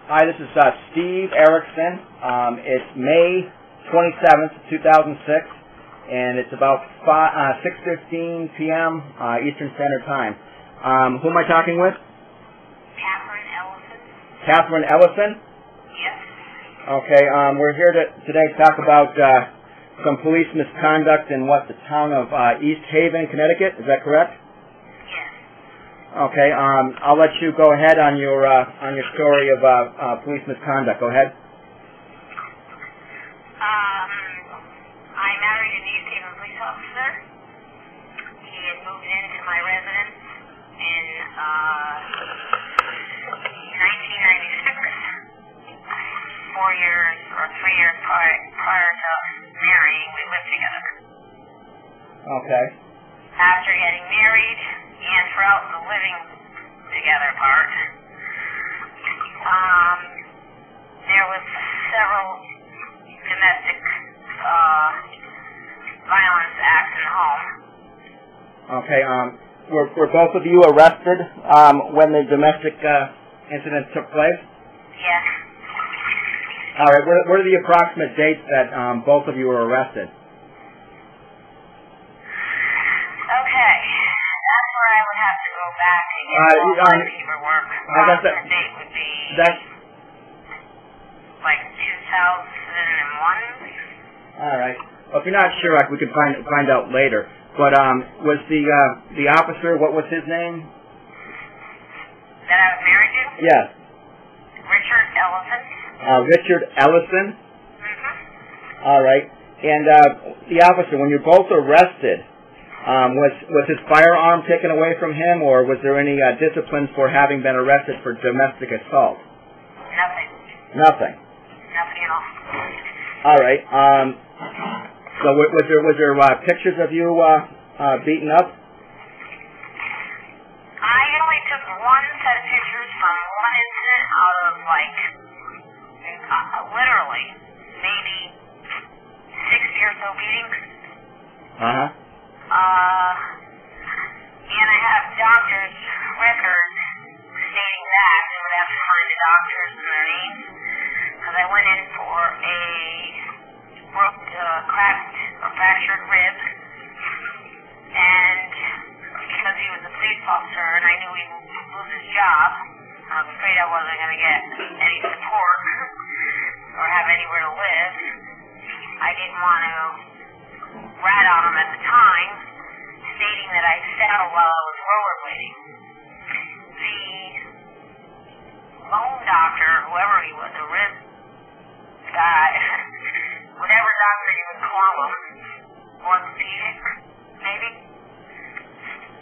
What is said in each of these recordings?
Hi, this is Steve Erickson. It's May 27th, 2006, and it's about 6:15 p.m. Eastern Standard Time. Who am I talking with? Cathy Ellison. Cathy Ellison? Yes. Okay, we're here today to talk about some police misconduct in the town of East Haven, Connecticut. Is that correct? Yes. Okay, I'll let you go ahead on your story of police misconduct. Go ahead. I married an East Haven police officer. He had moved into my residence in 1996. 4 years or 3 years prior to marrying, we lived together. Okay. After getting married and throughout the living together part, there was several domestic violence acts in the home. Okay. Were both of you arrested when the domestic incident took place? Yes. All right. What are the approximate dates that both of you were arrested? Okay. That's where I would have to go back and get all my paperwork. The date would be like 2001. All right. Well, if you're not sure, we can find out later. But was the officer, what was his name? That I was married to? Yes. Richard Ellison. Richard Ellison? Mm-hmm. All right. And the officer, when you're both arrested, was his firearm taken away from him, or was there any discipline for having been arrested for domestic assault? Nothing. Nothing. Nothing at all. All right. So was there pictures of you beaten up? I only took one set of pictures from one incident out of literally maybe 60 or so beatings. Uh-huh. And I have doctors' records stating that. They would have to find the doctors and their names. Because I went in for a cracked or fractured rib. And because he was a police officer and I knew he would lose his job, I was afraid I wasn't going to get any support or have anywhere to live. I didn't want to rat on him at the time, stating that I fell while I was rollerblading. The bone doctor, whoever he was, a rib guy, whatever doctor you would call him, orthopedic, maybe.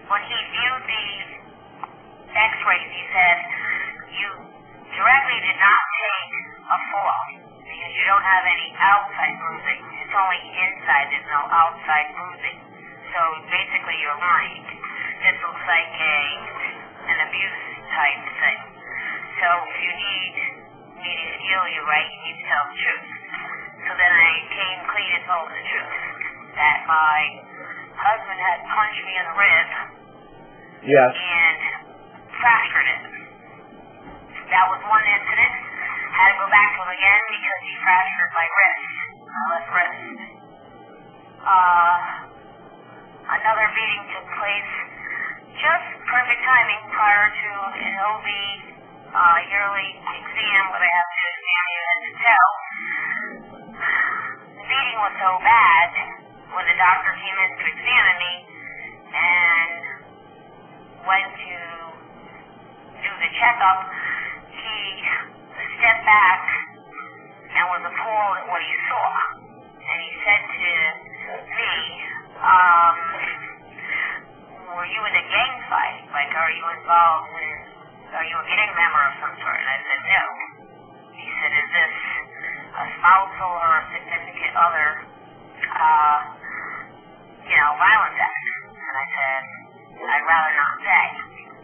When he viewed the x-rays, he said, you directly did not take a fall because you don't have any outside bruising. It's only inside, there's no outside bruising. So basically you're lying. This looks like an abuse type thing. So if you need me to heal you right, you need to tell the truth. So then I came clean and told the truth. That my husband had punched me in the rib. Yes. And fractured it. That was one incident. Had to go back to him again because he fractured my wrist. My left wrist. Another meeting took place. Just perfect timing prior to an OB yearly exam where they have to examine you head to toe. The meeting was so bad when the doctor came in to examine me and went to do the checkup, he stepped back and was appalled at what he saw. And he said to me, were you in a gang fight? Like, are you involved with, are you a gang member of some sort? And I said, no. He said, is this a spousal or a significant other, violence act? And I said, I'd rather not say.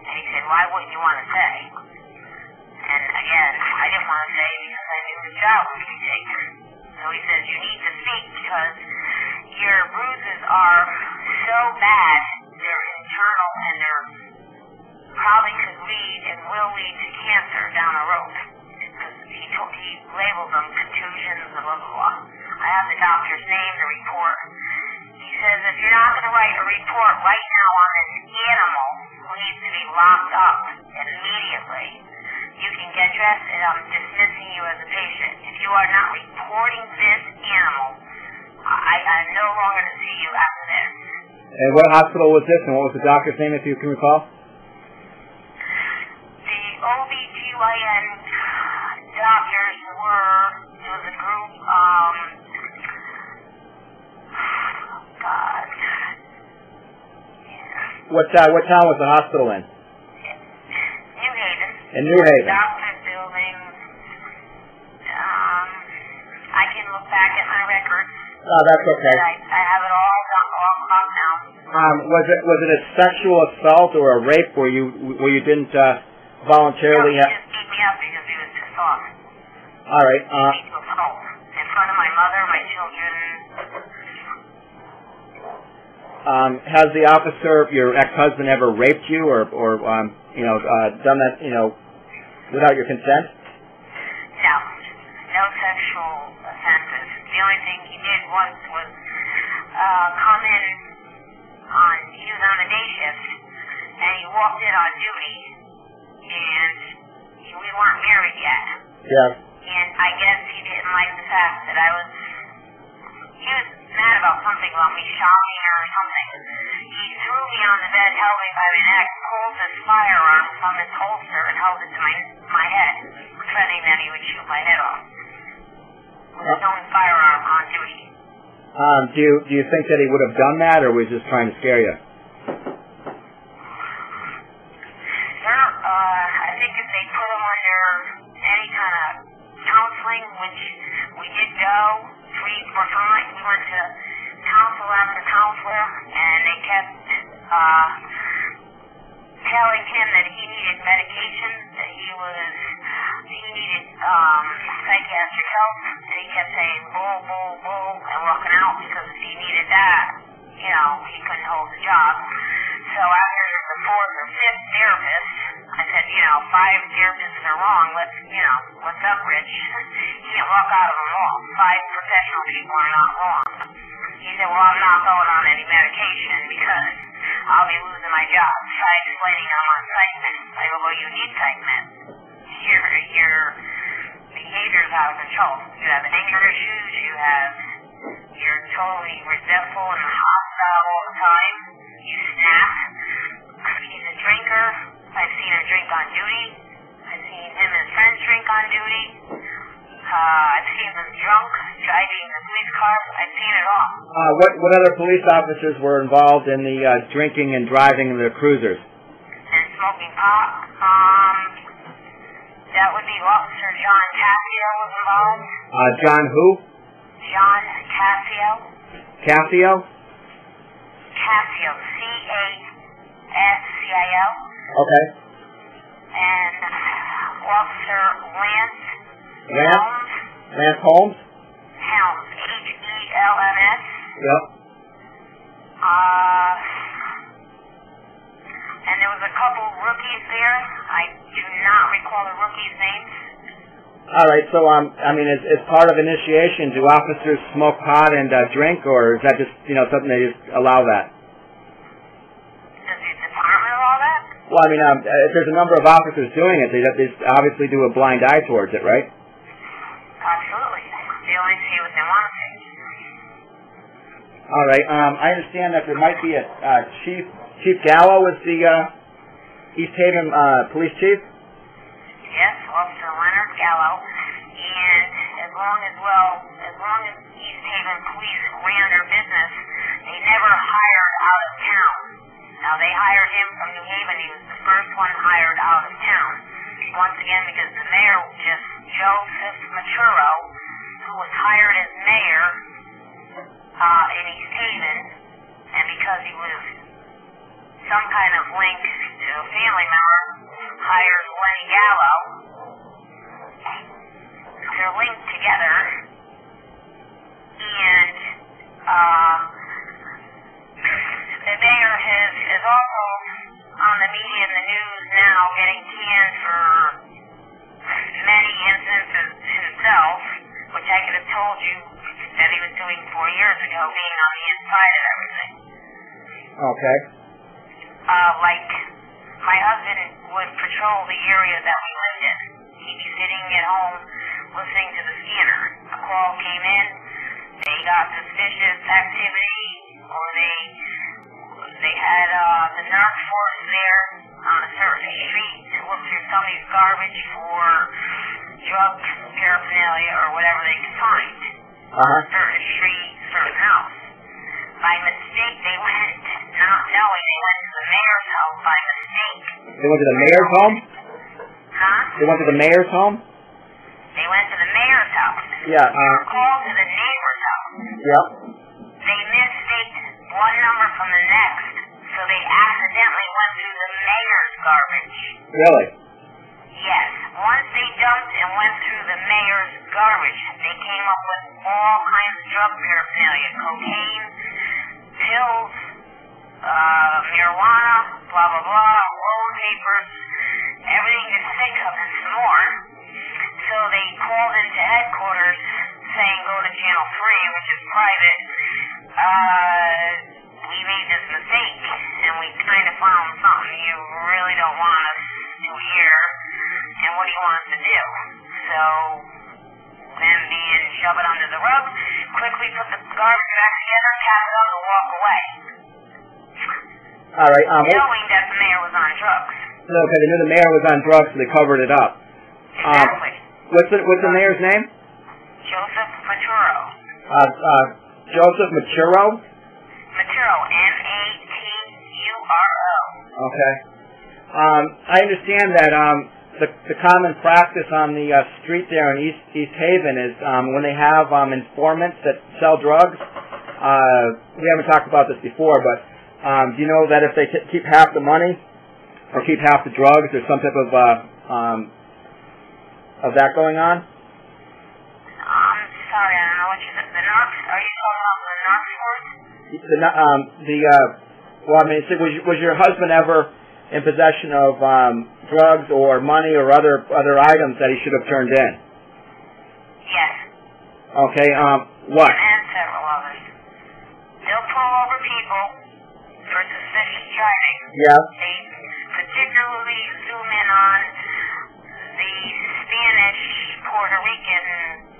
And he said, why wouldn't you want to say? And again, I didn't want to say because I knew the job would be taken. So he says, you need to speak because your bruises are so bad, they're internal and they're probably could lead and will lead to cancer down the road. Because he labeled them contusions, blah, blah, blah. I have the doctor's name, the report. He says, if you're not going to write a report right now on this animal who needs to be locked up immediately, you can get dressed and I'm dismissing you as a patient. If you are not reporting this animal, I'm no longer to see you after this. And what hospital was this, and what was the doctor's name, if you can recall? The OBGYN doctors were, it was a group, God. Yeah. What town was the hospital in? New Haven. In New Haven. Doctor's building. I can look back at my records. Oh, that's okay. I have it all up now. Was it a sexual assault or a rape where you didn't voluntarily? No, he just beat me up because he was pissed off. All right. He beat me up in front of my mother, my children. Has the officer, your ex-husband, ever raped you or done that, without your consent? No. No sexual offenses. The only thing he did once was come in he was on a day shift, and he walked in on duty, and we weren't married yet. Yeah. And I guess he didn't like the fact that he was mad about something about me shopping or something. He threw me on the bed, held me by my neck, pulled his firearm from his holster and held it to my head, threatening that he would shoot my head off. With his own firearm on duty. Do you think that he would have done that, or was he just trying to scare you? Sir, I think if they put him under any kind of counseling, which we did go, we're fine. We went to counsel after counselor, and they kept telling him that he needed medication, that he needed psychiatric help, and he kept saying bull, bull, bull, and walking out because if he needed that, he couldn't hold the job. So after the fourth or fifth therapist, I said, 5 therapists are wrong. What's up, Rich? You can't walk out of them all. 5 professional people are not wrong. He said, well, I'm not going on any medication because I'll be losing my job. Try explaining I'm on psych meds. I go, well, you need psych meds. Your behavior's out of control. You have anger issues. You're totally resentful and hostile all the time. You snap. He's a drinker. I've seen him drink on duty. I've seen him and his friends drink on duty. I've seen them drunk, driving the police cars. I've seen it all. What other police officers were involved in the drinking and driving the cruisers? And smoking pot. That would be Officer John Cassio was involved. John who? John Cassio. Cassio? Cassio. C-A-S-C-I-O. Okay. And Officer Lance. Lance? Lance Holmes? Helms. H-E-L-M-S. Yep. And there was a couple rookies there. I do not recall the rookies' names. All right, so as part of initiation, do officers smoke pot and drink, or is that just something they just allow that? Does the department allow that? Well, if there's a number of officers doing it, they obviously do a blind eye towards it, right? Absolutely. They only see what they want to see. All right. I understand that there might be a Chief Gallo is the East Haven police chief. Yes, Officer Leonard Gallo, and as long as East Haven police ran their business, they never hired out of town. Now, they hired him from New Haven. He was the first one hired out of town. Once again, because the mayor, Joseph Maturo, who was hired as mayor in East Haven, and because he was some kind of link to a family member, hires Lenny Gallo. They're linked together, and the mayor is also on the media and the news now getting canned for many instances Okay. Like, my husband would patrol the area that we lived in. He'd be sitting at home listening to the scanner. A call came in, they got suspicious activity, or they had the narc force there on a certain street to look through somebody's garbage for drug paraphernalia or whatever they could find. Certain street, certain house. By mistake, they went, not knowing, they went to the mayor's house by mistake. They went to the mayor's home? Huh? They went to the mayor's home? They went to the mayor's house. Yeah. They were called to the neighbor's house. Yep. They mistaked one number from the next, so they accidentally went through the mayor's garbage. Really? Yes. Once they dumped and went through the mayor's garbage, they came up with all kinds of drug paraphernalia, cocaine, pills, marijuana, blah, blah, blah, roll papers, everything to think of and some more. So they called into headquarters saying, go to Channel 3, which is private. We made this mistake, and we kind of found something you really don't want us to hear, and what do you want us to do? So, them being shove it under the rug, quickly put the garbage back together, tap it up, and walk away. All right. Knowing that the mayor was on drugs. No, okay, they knew the mayor was on drugs, so they covered it up. Exactly. What's the mayor's name? Joseph Maturo. Joseph Maturo? Maturo, M-A-T-U-R-O. Okay. I understand that the common practice on the street there in East Haven is when they have informants that sell drugs. We haven't talked about this before, but do you know that if they keep half the money or keep half the drugs, there's some type of that going on? I'm sorry, I don't know what you said. The narcs? Are you talking about the narc force? Well, I mean, was your husband ever in possession of drugs or money or other items that he should have turned in? Yes. Okay. What? And several others. They'll pull over people for suspicious driving. Yeah. They particularly zoom in on the Spanish, Puerto Rican,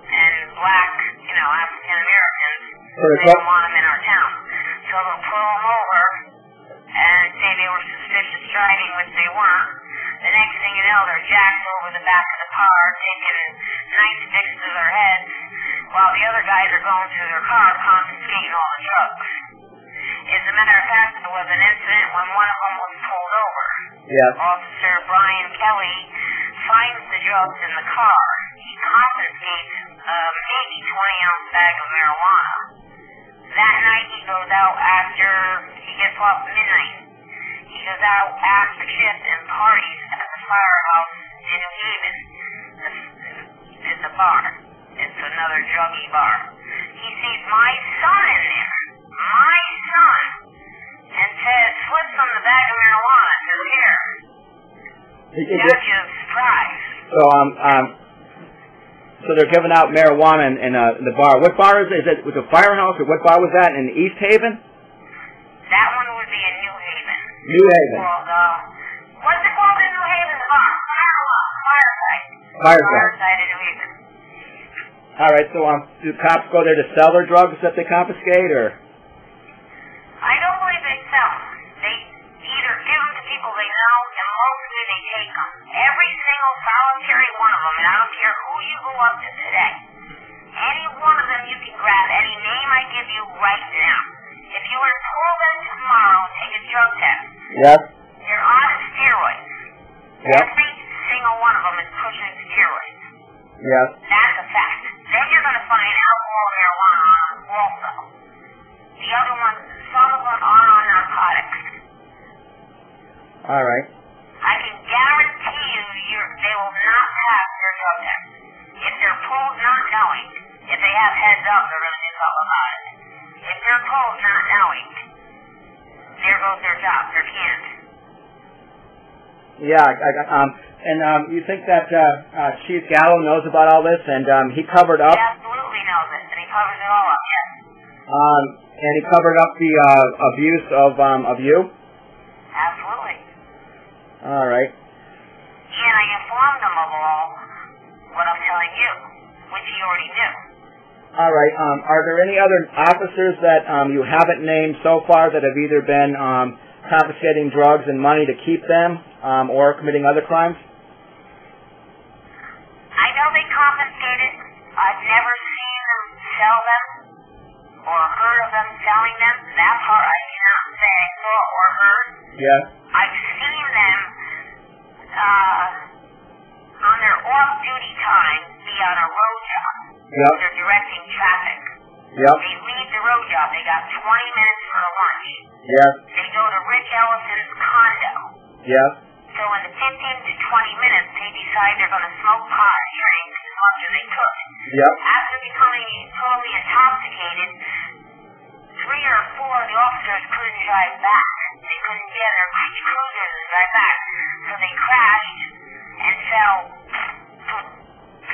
and black, African Americans. They don't want them in our town. So they'll pull them over and say they were suspicious driving, which they weren't. The next thing you know, they're jacked over the back of the car, taking knife sticks to their heads, while the other guys are going through their car confiscating all the drugs. As a matter of fact, there was an incident when one of them was pulled over. Yeah. Officer Brian Kelly finds the drugs in the car. He confiscates maybe 20-ounce bag of marijuana. That night he goes out after, he gets off midnight. He goes out after shift and parties at the firehouse in New Haven. It's a bar. It's another druggy bar. He sees my son in there. My son. And says, slips on the bag of marijuana to here. Judge's prize. So they're giving out marijuana in the bar. What bar is it? Is it with the firehouse, or what bar was that in East Haven? That one would be in New Haven. New Haven. What's it called in New Haven? The bar? Fireside. Fireside In New Haven. All right. So do cops go there to sell their drugs that they confiscate, or? I don't believe they sell them. They either give them to people they know, and mostly they take them. Every single solitary one of them, and I don't care who you go up to today. Any one of them you can grab, any name I give you right now. If you were to pull them tomorrow and take a drug test, Yes. they're on steroids. Yep. Every single one of them is pushing steroids. Yes. That's a fact. Then you're going to find alcohol and marijuana on them also. The other ones, some of them are on narcotics. All right. I can guarantee you they will not pass their drug test. If they're pulled not knowing, if they have heads up, they're going to do something about it. If they're pulled not knowing, there goes their job, their cans. Yeah, and you think that Chief Gallo knows about all this, and he covered up? He absolutely knows it, and he covers it all up, yes. And he covered up the abuse of you? Absolutely. All right. And I informed him of all what I'm telling you, which he already knew. All right. Are there any other officers that you haven't named so far that have either been confiscating drugs and money to keep them or committing other crimes? I know they confiscated. I've never seen them sell them or heard of them selling them. That part I cannot say I saw or heard. Yeah. I've seen them on their off-duty time be on a road job. Yep. They're directing traffic. Yep. They leave the road job. They got 20 minutes for lunch. Yeah. They go to Rich Ellison's condo. Yeah. So in the 15 to 20 minutes, they decide they're going to smoke pot and drink as much as they could. Yep. After becoming totally intoxicated, 3 or 4 of the officers couldn't drive back. They couldn't get their cruisers and drive back. So they crashed and fell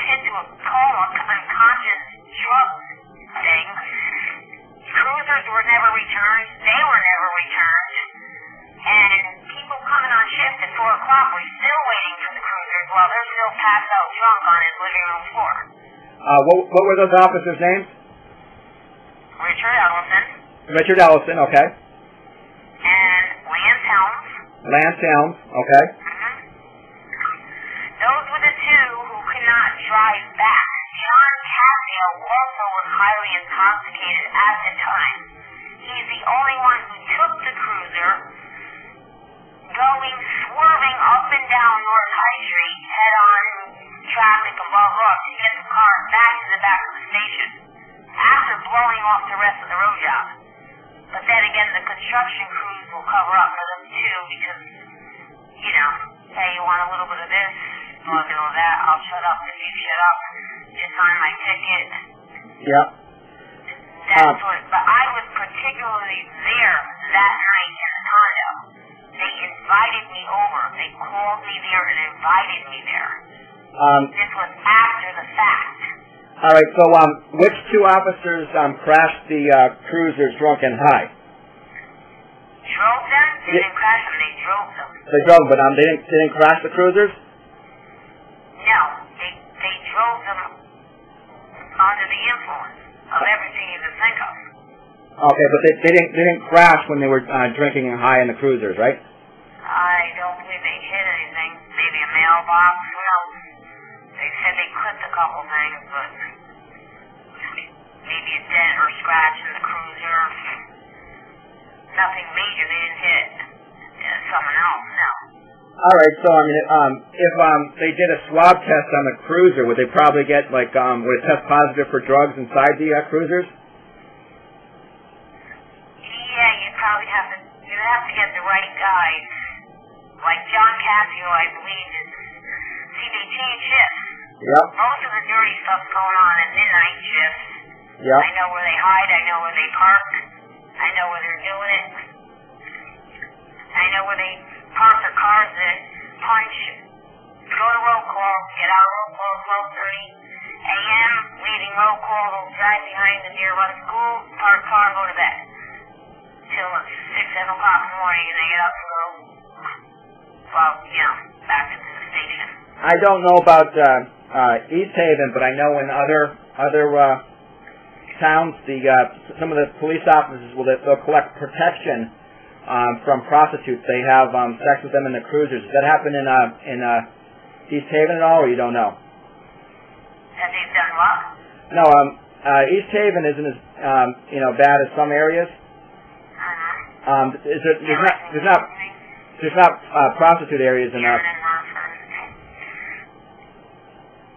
into a coma, unconscious drug thing. Cruisers were never returned. They were never returned. And people coming on shift at 4 o'clock were still waiting for the cruisers while they're still passed out drunk on his living room floor. What were those officers' names? Richard Ellison. Richard Ellison, okay. And Lance Helms. Lance Helms, okay. Mm-hmm. Those were the 2 who could not drive back. John Cathy also was highly intoxicated at the time. He's the only one who took the cruiser, swerving up and down North High Street, head-on traffic and blah, blah, to get the car back to the back of the station, after blowing off the rest of the road job. But then again, the construction crews will cover up for them too, because, you know, hey, you want a little bit of this, you want a little of that, I'll shut up if you shut up, just sign my ticket. Yep. That's what, but I was particularly there that night in the condo. They invited me over. They called me there and invited me there. This was after the fact. All right, so which 2 officers crashed the cruisers drunk and high? Drove them? They didn't crash them, they drove them. They drove, but they didn't crash the cruisers? No, they drove them under the influence of everything you can think of. Okay, but they didn't crash when they were drinking and high in the cruisers, right? I don't believe they hit anything. Maybe a mailbox, who knows? They said they clipped a couple things, but maybe a dent or scratch in the cruiser. Nothing major. They didn't hit someone else, no. All right, so I mean, if they did a swab test on the cruiser, would they probably get would it test positive for drugs inside the cruisers? Yeah, you'd probably have to get the right guy. Like John Cathy, who I believe is, see, they change shifts. Yep. Most of the dirty stuff's going on at midnight shifts. Yep. I know where they hide, I know where they park, I know where they're doing it. I know where they park their cars that punch, go to roll call, get out of roll call 12:30 a.m., leaving roll call, they'll drive behind the nearby school, park car, go to bed. Till 6, 7 o'clock in the morning, and they get up and go, well, you know, back into the station. I don't know about East Haven, but I know in other towns, some of the police officers they'll collect protection from prostitutes. They have sex with them in the cruisers. Does that happen in East Haven at all, or you don't know? That they've done what? No, East Haven isn't as bad as some areas. There's not prostitute areas in our.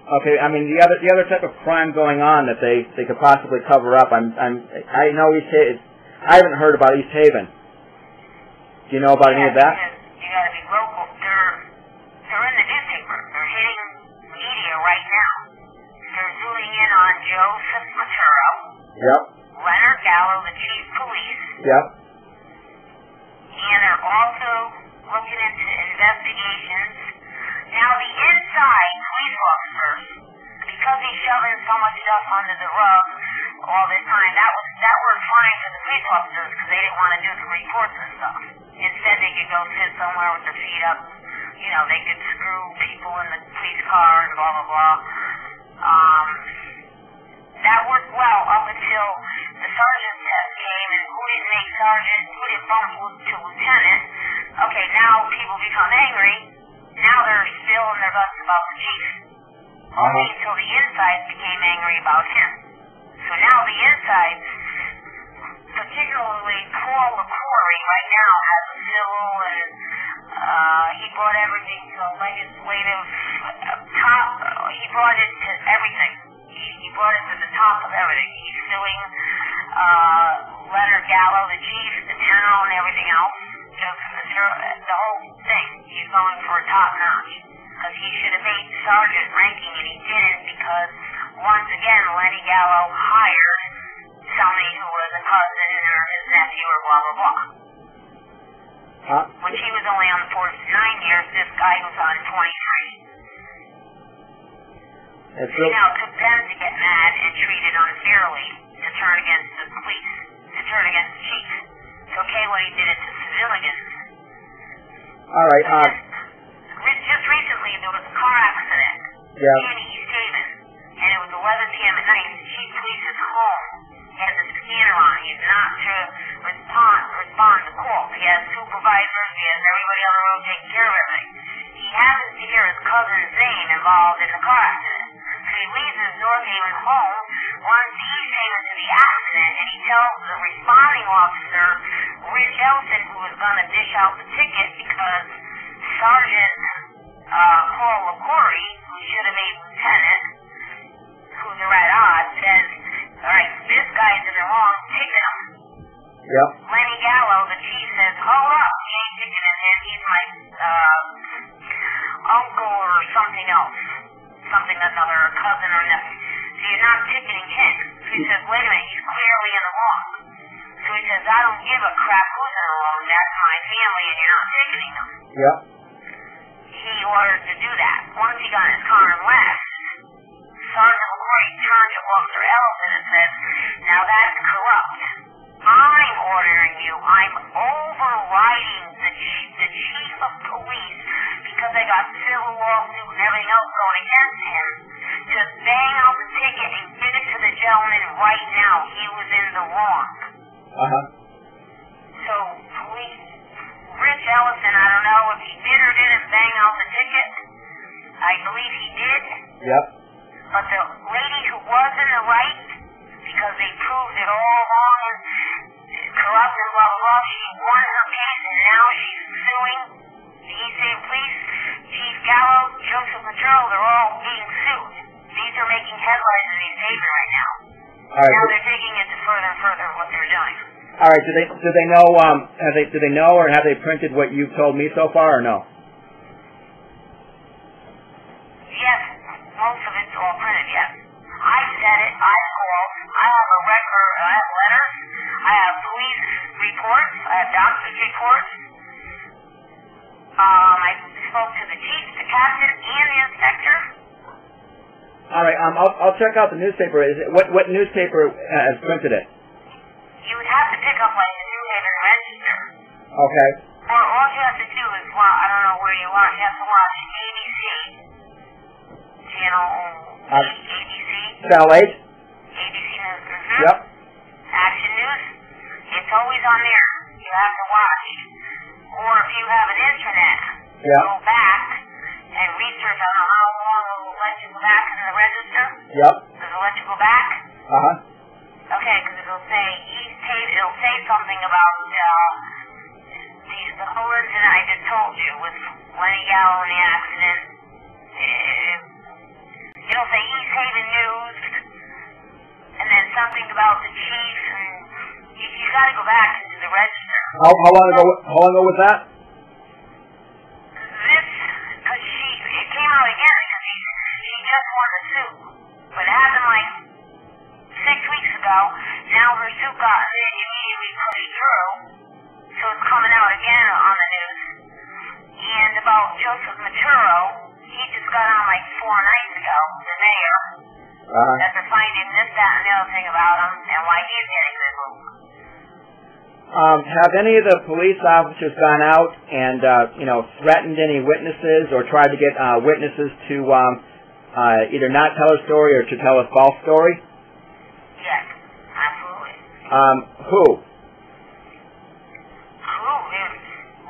Okay, I mean the other type of crime going on that they could possibly cover up. I know East Haven. I haven't heard about East Haven. Do you know about any of that? You got to be local. They're in the newspaper. They're hitting media right now. They're zooming in on Joseph Maturo. Yep. Leonard Gallo, the chief police. Yep. And they're also looking into investigations. Now, the inside police officers, because he's shoving so much stuff under the rug, all this time. That worked fine for the police officers because they didn't want to do the reports and stuff. Instead, they could go sit somewhere with their feet up. You know, they could screw people in the police car and blah, blah, blah. That worked well up until the sergeant test came, and who didn't make sergeant, who didn't bump to lieutenant. Okay, now people become angry. Now they're still in their guts about the chief. Only until the insides became angry about him. So now the insides, particularly Paul McCrory right now, has a civil and he brought everything to a legislative top. He brought it to everything. He brought it to the top of everything. He's suing Leonard Gallo, the chief, the town, and everything else. Just the whole thing. He's going for a top notch. Because he should have made sergeant ranking, and he didn't because, once again, Lenny Gallo hired somebody who was a cousin or his nephew or blah, blah, blah. When she was only on the force 9 years, this guy was on 23. He now took them to get mad and treated unfairly to turn against the police, to turn against the chief. It's okay when he did it to civilians. All right. Just recently, there was a car accident in East Haven, and it was 11 p.m. at night. The chief of police is home. He has a scanner on. He's not to respond to calls. He has supervisors. He has everybody on the road taking care of everything. He happens to hear his cousin Zane involved in the car accident. So he leaves his North Haven home, runs to East Haven to the accident, and he tells the responding officer, Rich Ellison, who was going to dish out the ticket because Sergeant Paul McCrory, who should have made lieutenant, who's a red odds, says, all right, this guy's in the wrong, ticket him. Yep. Lenny Gallo, the chief, says, hold up, he ain't ticketing him, he's my uncle or something else. Something, another cousin or nephew. So you're not ticketing him. So he says, wait a minute, he's clearly in the wrong. So he says, I don't give a crap who's in the wrong, that's my family and you're not ticketing them. Yep. He ordered to do that. Once he got in his car and left, Sergeant McCrory turned to Officer Ellison and said, now that's corrupt. I'm ordering you, I'm overriding the chief of police because I got civil lawsuit and everything else going against him to bang out the ticket and give it to the gentleman right now. He was in the wrong. So police, Rich Ellison, I don't know if he did or didn't bang out the ticket. I believe he did. Yep. But the lady who was in the right, because they proved it all wrong and corrupt and blah, blah, blah, she won her case and now she's suing the East Haven Police. Chief Gallo, Joseph Maduro, they're all being sued. These are making headlines in East Haven right now. All right. Now they're taking it to further and further what they're doing. All right. Do they know? Do they know, or have they printed what you've told me so far, or no? Yes, most of it's all printed. Yes, I said it. I called. I have a record. I have letters. I have police reports. I have doctor's reports. I spoke to the chief, the captain, and the inspector. All right. I'll check out the newspaper. Is it what newspaper has printed it? You would have to pick up like the New Haven Register. Okay. Or all you have to do is, well, I don't know where you are. You have to watch ABC, channel ABC. Channel 8. ABC News. Yep. Action News. It's always on there. You have to watch. Or if you have an internet, go back and research. I don't know how long it will let you go back in the register. Yep. Does it let you go back? Okay, because it'll say East Haven. It'll say something about the whole incident I just told you with Lenny Gallo and the accident. It'll say East Haven News, and then something about the chief. And you got to go back into the register. How long ago was that? Because it came out again because she just won the suit. But it happened like 6 weeks ago. Now her suit got immediately pushed through. So it's coming out again on the news. And about Joseph Maduro, he just got on like 4 nights ago, the mayor, that they're finding this that, and the other thing about him, and why he's getting the move. Have any of the police officers gone out and, threatened any witnesses or tried to get witnesses to either not tell a story or to tell a false story? Yes, absolutely. Who?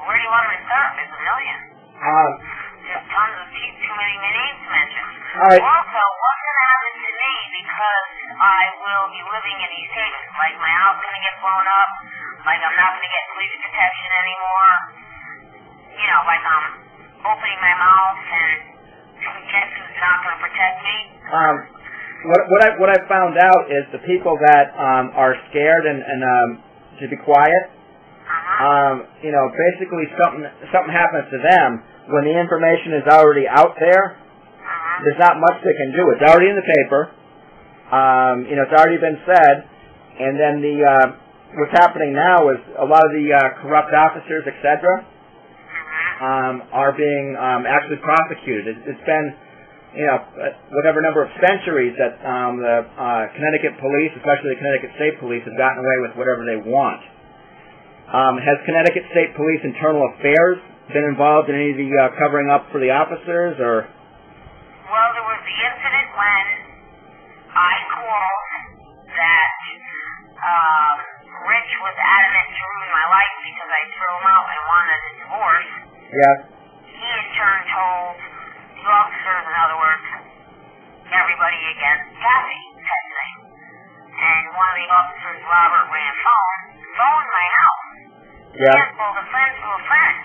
Where do you want me to start? There's a million. There's tons of too many names to mention. All right. Also, what's going to happen to me because I will be living in East Haven? Like, my house is going to get blown up. Like, I'm not going to get police protection anymore. Like I'm opening my mouth and guess who's not going to protect me? What I found out is the people that are scared and to be quiet. Basically something happens to them when the information is already out there. There's not much they can do. It's already in the paper. It's already been said, and then what's happening now is a lot of the corrupt officers, etc., are being actually prosecuted. It's been, whatever number of centuries that the Connecticut police, especially the Connecticut State Police, have gotten away with whatever they want. Has Connecticut State Police Internal Affairs been involved in any of the covering up for the officers, or? Well, there was the incident when I called that Rich was adamant to ruin my life because I threw him out and wanted a divorce. Yeah. He in turn told the officers, in other words, everybody against Cathy Ellison. And one of the officers, Robert, ran phoned my house. Yeah. He told a friend to a friend,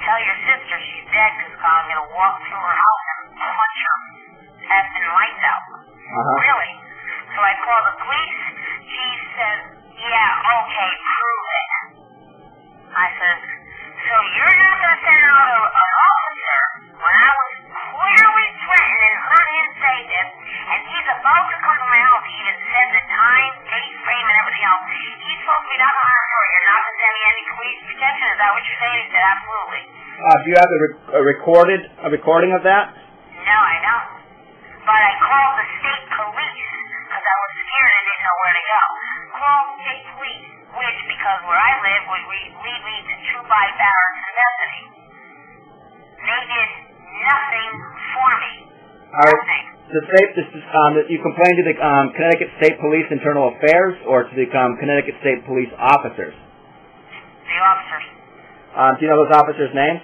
tell your sister she's dead because I'm going to walk through her house and punch her effing lights out. Really? So I called the police. She said, yeah, okay, prove it. I said, so you're not going to send out an officer when I was clearly threatened and heard him say this, and he's about to come to my house. He even said the time, date, frame, and everything else. He's supposed to be not on story. You're not going to send me any police protection. Is that what you're saying? He said, absolutely. Do you have a recording of that? No, I don't. But I called the state police because I was scared and didn't know where to go. Called state police, which, because where I live, would lead me to 2 by barracks necessity. They did nothing for me. Nothing. You complained to the Connecticut State Police Internal Affairs or to the Connecticut State Police officers? The officers. Do you know those officers' names?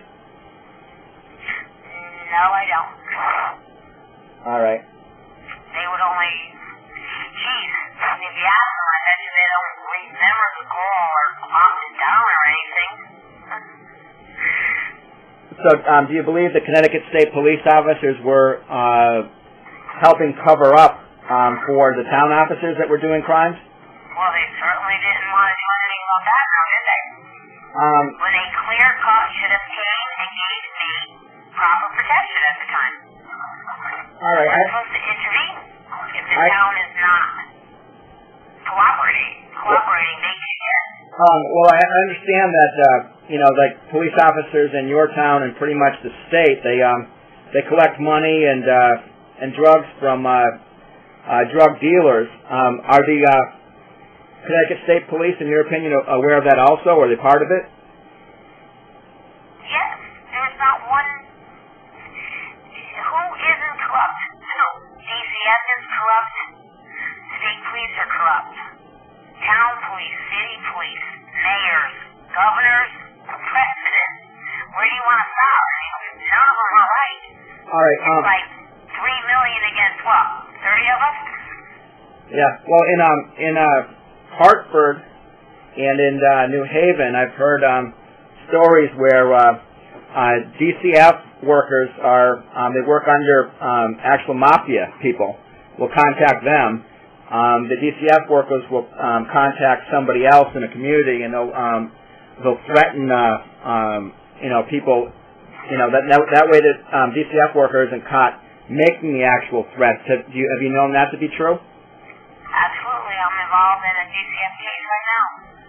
No, I don't. All right. They would only, geez, if you ask them, I bet you they don't remember the call or opt it down or anything. So, do you believe the Connecticut State Police officers were helping cover up for the town officers that were doing crimes? Well, they certainly didn't want to do anything about that now, did they? When a clear cut should have came and gave me proper protection at the time. All right. We're supposed to intervene if the town is not cooperating, they can. Well, I understand that like police officers in your town and pretty much the state, they collect money and drugs from drug dealers. Are the Connecticut State Police, in your opinion, aware of that also? Are they part of it? Yes. There's not one. Who isn't corrupt? No. DCF is corrupt. State police are corrupt. Town police, city police, mayors, governors, president. Where do you want to start? None of them are right. All right. It's like 3 million against what? 30 of us? Yeah. Well, in Hartford and in New Haven, I've heard stories where DCF workers they work under actual mafia people. Will contact them. The DCF workers will contact somebody else in a community, and they'll threaten people. That way that DCF worker isn't caught making the actual threats. Have you known that to be true? Absolutely. I'm involved in a DCF case right now.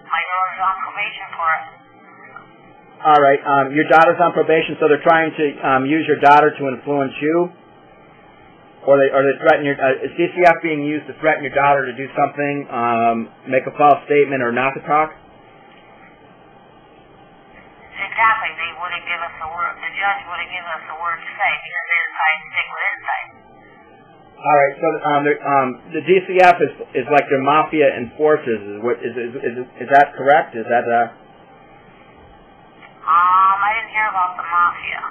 My daughter's on probation for it. All right. Your daughter's on probation, so they're trying to use your daughter to influence you? or they threaten your, is DCF being used to threaten your daughter to do something, make a false statement, or not to talk? Exactly. They wouldn't give us the word. The judge wouldn't give us the word to say because inside stick with inside. All right. So the DCF is like their mafia enforcers. Is that correct? Is that I didn't hear about the mafia,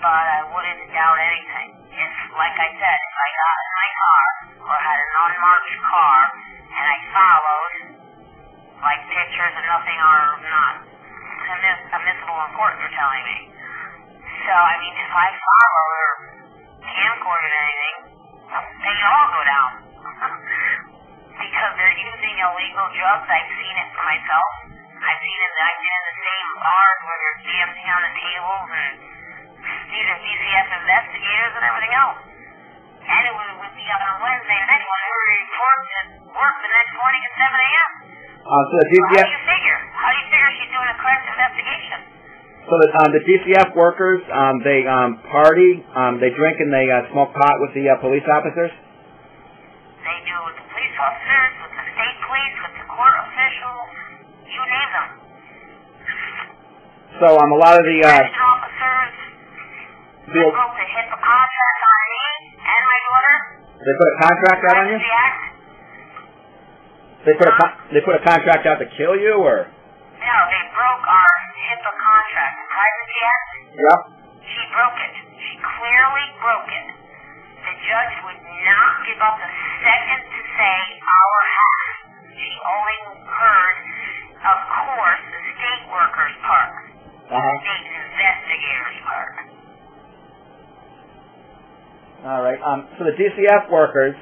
but I wouldn't doubt anything. If, like I said, if I got in my car or had an unmarked car and I followed, like pictures and nothing are not admissible in court, you're telling me. So, I mean, if I follow or camcorded anything, they should all go down. Because they're using illegal drugs. I've seen it for myself. I've been in the same bars where they're dancing on the tables, and these are DCF investigators and everything else. And it would be on a Wednesday night when we were reporting to work the next morning at 7 a.m. So the DCF... How do you figure she's doing a correct investigation? So the DCF workers, they party, they drink, and they smoke pot with the police officers? They do with the police officers, with the state police, with the court officials, you name them. So a lot of the... officers, they broke the HIPAA contract on me and my daughter. They put a contract out on you? They put a contract out to kill you, or? No, they broke our HIPAA contract. The Privacy Act? Yep. She broke it. She clearly broke it. The judge would not give up a second to say our half. She only heard, of course, the state workers' part. The state investigators' part. All right. So the DCF workers,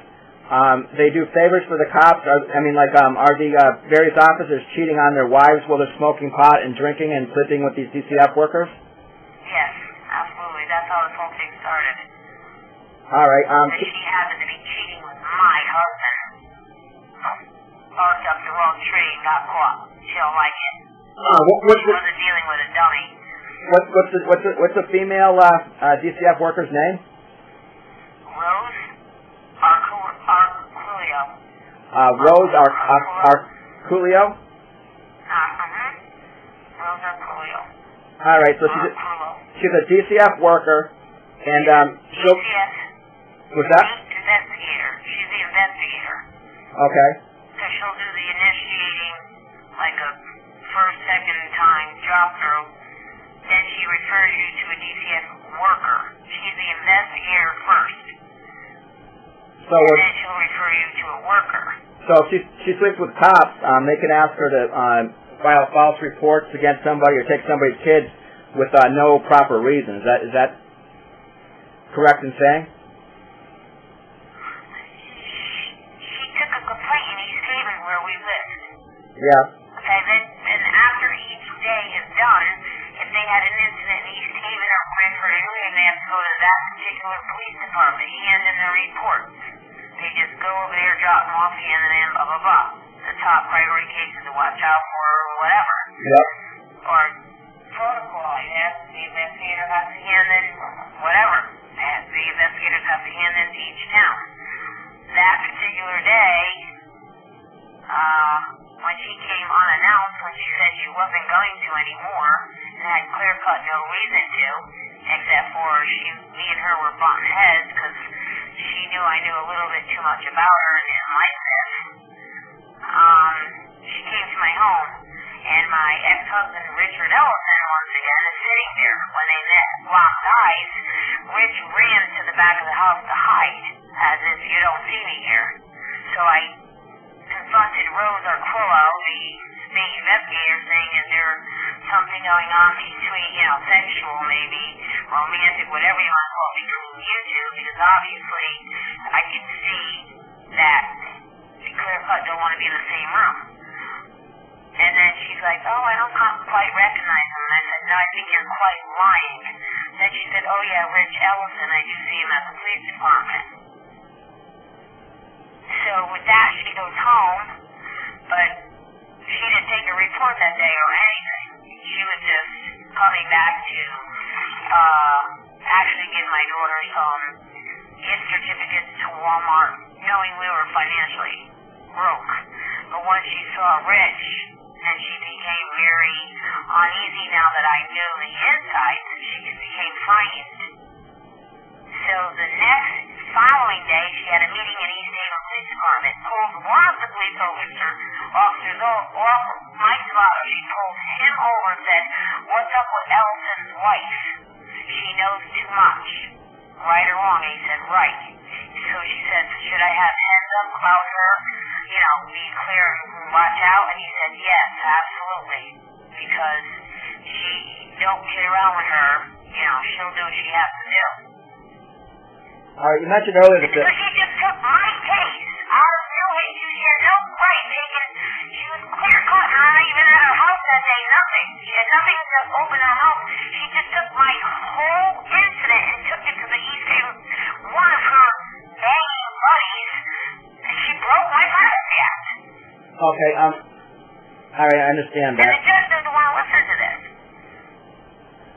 they do favors for the cops. Are the various officers cheating on their wives while they're smoking pot and drinking and sleeping with these DCF workers? Yes, absolutely. That's how this whole thing started. All right. She happened to be cheating with my husband. Barked up the wrong tree and got caught. She don't like it. She wasn't dealing with a dummy. What's the female DCF worker's name? Rose Arculio. Rose Arculio? Rose Arculio. All right, so she's a DCF worker, and she'll... DCF. What's that? Investigator. She's the investigator. Okay. So she'll do the initiating, like a first, second time drop through. Then she refers you to a DCF worker. She's the investigator first. So and then she'll refer you to a worker. So if she sleeps with cops, they can ask her to file false reports against somebody or take somebody's kids with no proper reason. Is that correct in saying? She took a complaint in East Haven where we lived. Yeah. Okay, then after each day is done, if they had an incident in East Haven or Brentford, they have to go to that particular police department, hand in their reports. They just go over there, drop them off, hand it in, blah, blah, blah. The top priority cases to watch out for, or whatever. Yep. Or protocol, I guess. The investigator has to hand in whatever. The investigators have to hand in to each town. That particular day, when she came unannounced, when she said she wasn't going to anymore, and had clear-cut no reason to, except for me and her were butting heads because she knew I knew a little bit too much about her and didn't like this. She came to my home, and my ex-husband, Richard Ellison, once again, is sitting there. When they met, locked eyes, Rich ran to the back of the house to hide, as if you don't see me here. So I confronted Rose Arculio, the state investigator, saying, is there something going on between, sexual, maybe, romantic, whatever you want to call it, between you two, because obviously I can see that the clear-cut don't want to be in the same room. And then she's like, oh, I don't quite recognize him. And I said, no, I think you're quite lying. Then she said, oh, yeah, Rich Ellison, I do see him at the police department. So with that, she goes home, but she didn't take a report that day or anything. She was just coming back to actually give my daughter some Walmart, knowing we were financially broke. But once she saw Rich, and she became very uneasy now that I knew the insides, and she became frightened. So the next following day, she had a meeting in East Haven Police Department, pulled one of the police officers off Mike Devato. She pulled him over and said, "What's up with Ellison's wife? She knows too much. Right or wrong?" And he said, "Right." So she said, "Should I have hands up about her? You know, be clear and watch out?" And he said, "Yes, absolutely. Because she don't kid around with her. You know, she'll do what she has to do." All right, you mentioned earlier that So she just took my case out of no way. She had no right taking. She was clear cut, and I'm not even at her house that day. Nothing. She had nothing to open her house. She just took my whole incident and took it to the East Haven. One of her banging buddies. She broke my privacy act. Okay. All right, I understand that. And the judge doesn't want to listen to this.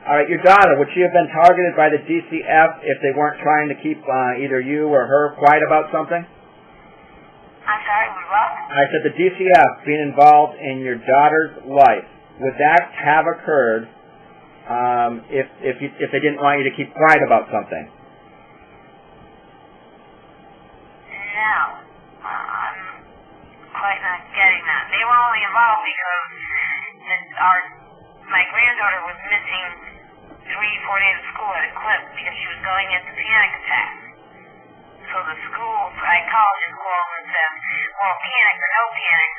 All right, your daughter, would she have been targeted by the DCF if they weren't trying to keep either you or her quiet about something? I'm sorry, what? I said the DCF being involved in your daughter's life, would that have occurred if they didn't want you to keep quiet about something? No, I'm quite not getting that. They were only involved because my granddaughter was missing 3-4 days of school at a clip because she was going into panic attacks. So the school psychologist called and said, "Well, panic or no panic,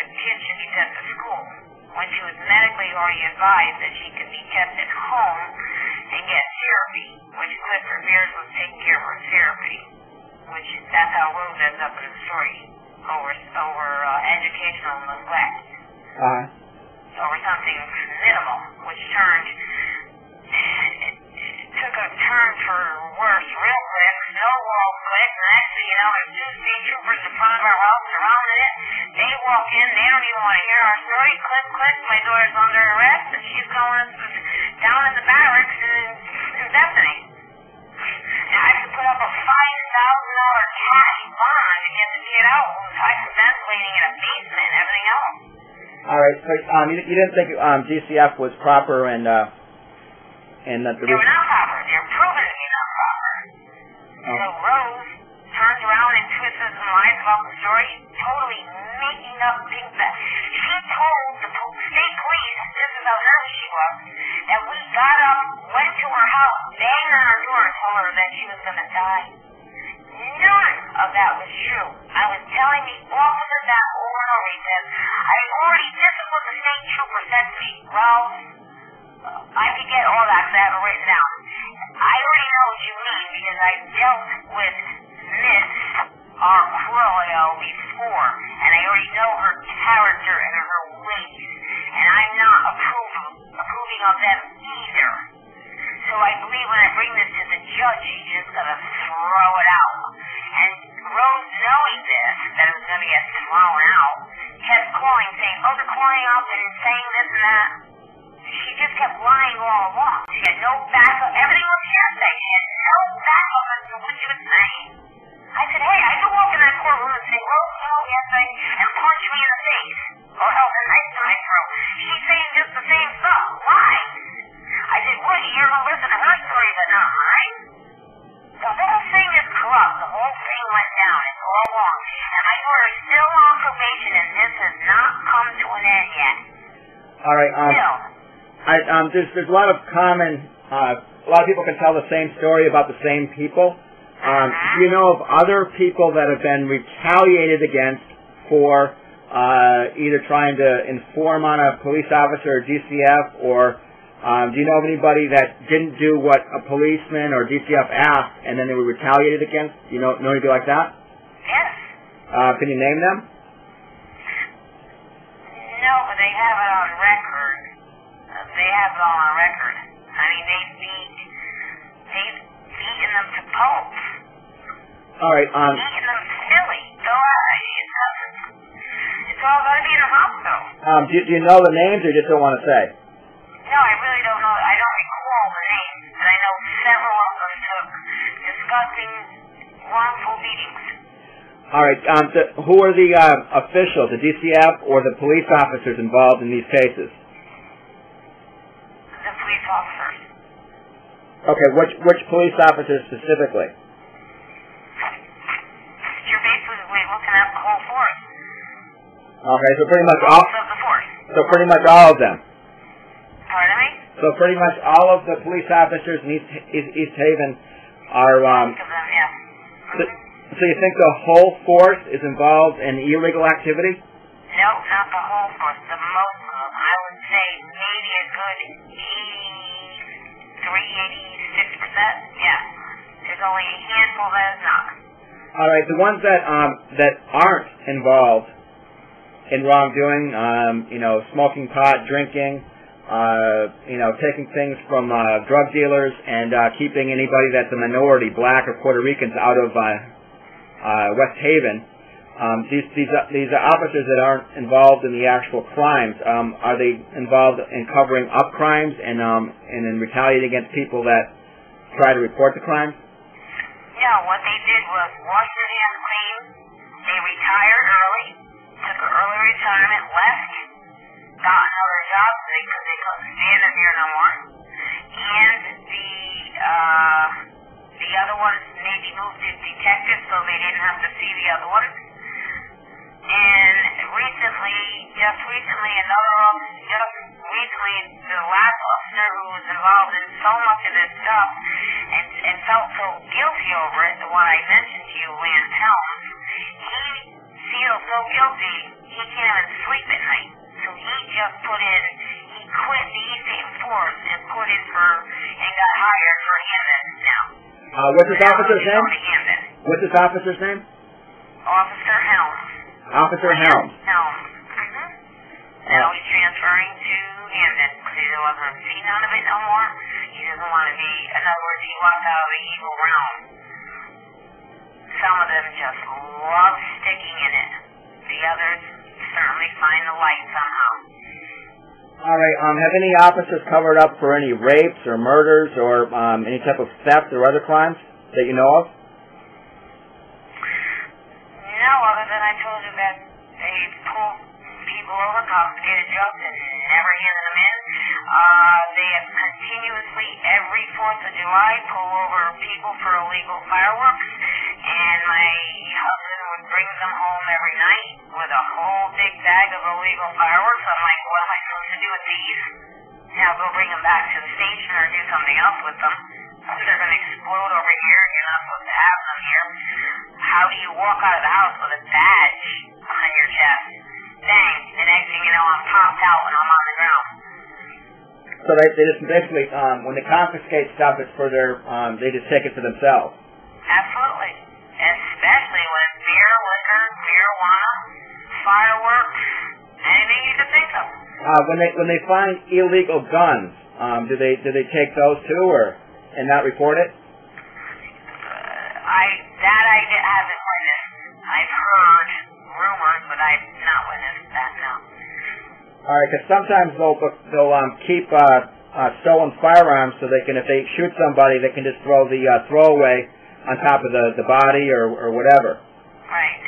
the kid should be sent to school." When she was medically already advised that she could be kept at home and get therapy, which Clifford Beers was taking care of her therapy, which that's how Rose ends up in the story over educational neglect. Over something minimal, which took a turn for worse real quick, snowballed quick, and next thing you know, there's 2 state troopers in front of our house surrounding it. They walk in, they don't even want to hear our story. Click, click, my daughter's under arrest, and she's going down in the barracks in Bethany. Now, I have to put up a $5,000 cash bond to get the kid out who's hyperventilating in a basement and everything else. All right, so you didn't think DCF was proper and that the they were not proper. They were proven to be not proper. So Rose turns around and twists and lies about the story, totally making up things that she told the state police. This is how nervous she was. That we got up, went to her house, banged on her door, and told her that she was going to die. None of that was true. I was telling the officer that over and over. He said, this is what the state trooper said to me. Well, I could get all that because I have it written down. I already know what you mean because I dealt with Miss Arquillo before, and I already know her character and her ways, and I'm not approving of them either. So I believe when I bring this to the judge, she's just going to throw it out. And Rose, knowing this, that it was going to get thrown out, kept calling, saying, "Oh, they're calling up and saying this and that." She just kept lying all along. She had no backup. Everything was hearsay. She had no backup as to what she was saying. I said, "Hey, I could walk in that courtroom and say, Rose, no, hearsay, and punch me in the face. Or hell, a knife to my throat. She's saying just the same stuff. Why?" I said, "Well, you're going to listen to her story, but not mine." The whole thing is corrupt. The whole thing went down. It's all wrong. And my daughter is still on probation, and this has not come to an end yet. All right. There's a lot of a lot of people can tell the same story about the same people. Do you know of other people that have been retaliated against for either trying to inform on a police officer or DCF, or do you know of anybody that didn't do what a policeman or DCF asked and then they were retaliated against? Do you know anybody like that? Yes. Can you name them? No, but they have it on record. They have it all on record. I mean, they've beaten them to pulp. All right. Beaten them silly. So it's all going to be in a hospital. Do you know the names, or you just don't want to say? No, I really don't know. I don't recall the names, but I know several of them took disgusting wrongful beatings. All right. Who are the officials, the DCF or the police officers involved in these cases? The police officers. Okay. Which police officers specifically? You're basically looking at the whole force. Okay. So pretty much all. Of the force. So pretty much all of them. Pardon me? So pretty much all of the police officers in East Haven are. Most of them, yes. So you think the whole force is involved in illegal activity? No, not the whole force. The most of them. I would say maybe a good 86%. Yeah. There's only a handful that is not. All right. The ones that aren't involved in wrongdoing, smoking pot, drinking, taking things from drug dealers, and keeping anybody that's a minority, black or Puerto Ricans, out of West Haven. These are officers that aren't involved in the actual crimes. Are they involved in covering up crimes and in retaliating against people that try to report the crimes? No, what they did was wash their hands clean. They retired early, took an early retirement, left, got another job because they couldn't stand it here no more. And the other ones maybe moved to detectives so they didn't have to see the other ones. And just recently, the last officer who was involved in so much of this stuff and felt so guilty over it, the one I mentioned to you, Lance Helms, he feels so guilty he can't even sleep at night. So he just he quit the East Haven force and and got hired for Hamden now. What's this officer's name? What's this officer's name? Officer Helms. Officer Helms. Helms. Now he's transferring to Hamden because he doesn't want to see none of it no more. He doesn't want to be, in other words, he wants out of the evil realm. Some of them just love sticking in it. The others certainly find the light somehow. All right. Have any officers covered up for any rapes or murders or any type of theft or other crimes that you know of? No, other than I told you that they pull people over, confiscated drugs, and never handed them in. They have continuously, every 4th of July, pull over people for illegal fireworks, and my husband would bring them home every night with a whole big bag of illegal fireworks. I'm like, what am I supposed to do with these? Now go bring them back to the station or do something else with them. They're going to explode over here. You're not supposed to have them here. How do you walk out of the house with a badge on your chest? Bang, the next thing you know, I'm popped out and I'm on the ground. So they just basically, when they confiscate stuff, it's for their, they just take it for themselves. Absolutely. Especially with beer, liquor, marijuana, fireworks, anything you can think of. When they find illegal guns, do they take those too, and not report it? I haven't witnessed. I've heard rumors, but I've not witnessed that, no. All right, because sometimes they'll keep stolen firearms so they can, if they shoot somebody, they can just throw the throwaway on top of the body or whatever. Right.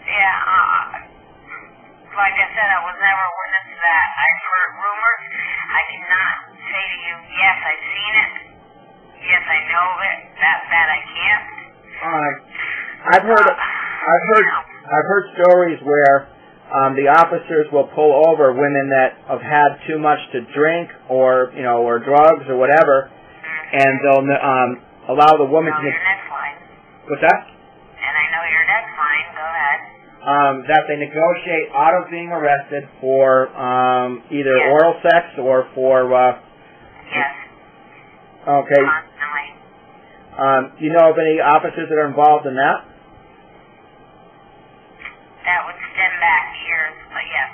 Yeah. Like I said, I was never witness to that. I've heard rumors. I cannot say to you, yes, I've seen it. Yes, I know of it. That I can't. I've heard stories where the officers will pull over women that have had too much to drink or drugs or whatever, and they'll allow the woman to. Your next line. What's that? And I know your next line. Go ahead. That they negotiate out of being arrested for either oral sex or for. Yes. Okay. Constantly. Do you know of any officers that are involved in that? That would stem back years, but yes.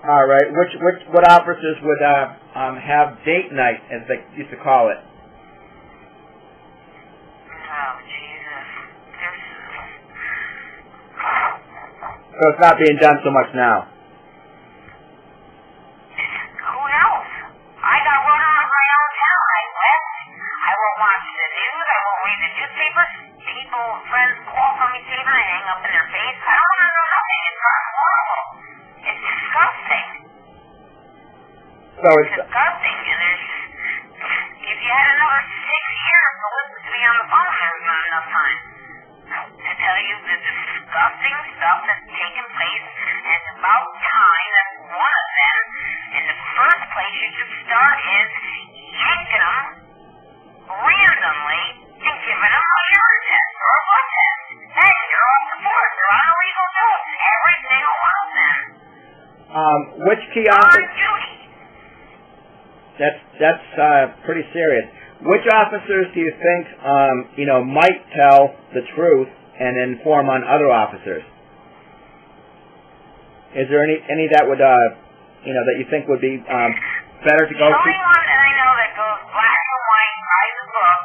All right. What officers would have date night, as they used to call it? Oh, Jesus. So it's not being done so much now. Who knows? I got run out of my own town. I left. I won't watch the news. I won't read the newspapers, people, friends call from East Haven, I hang up in their face. I don't want to know nothing. It's horrible. It's disgusting. So it's disgusting. And there's, if you had another 6 years to listen to me on the phone, there's not enough time to tell you the disgusting stuff that's taken place. And it's about time that one of them, in the first place, you should start is yanking them randomly and giving them a urine test or a blood test. Hey, you're off the force. They're on illegal drugs. Every single one of them. Which key On officer? duty. That's pretty serious. Which officers do you think might tell the truth and inform on other officers? Is there any that would that you think would be better to go The to? only one that I know that goes black and white by the book,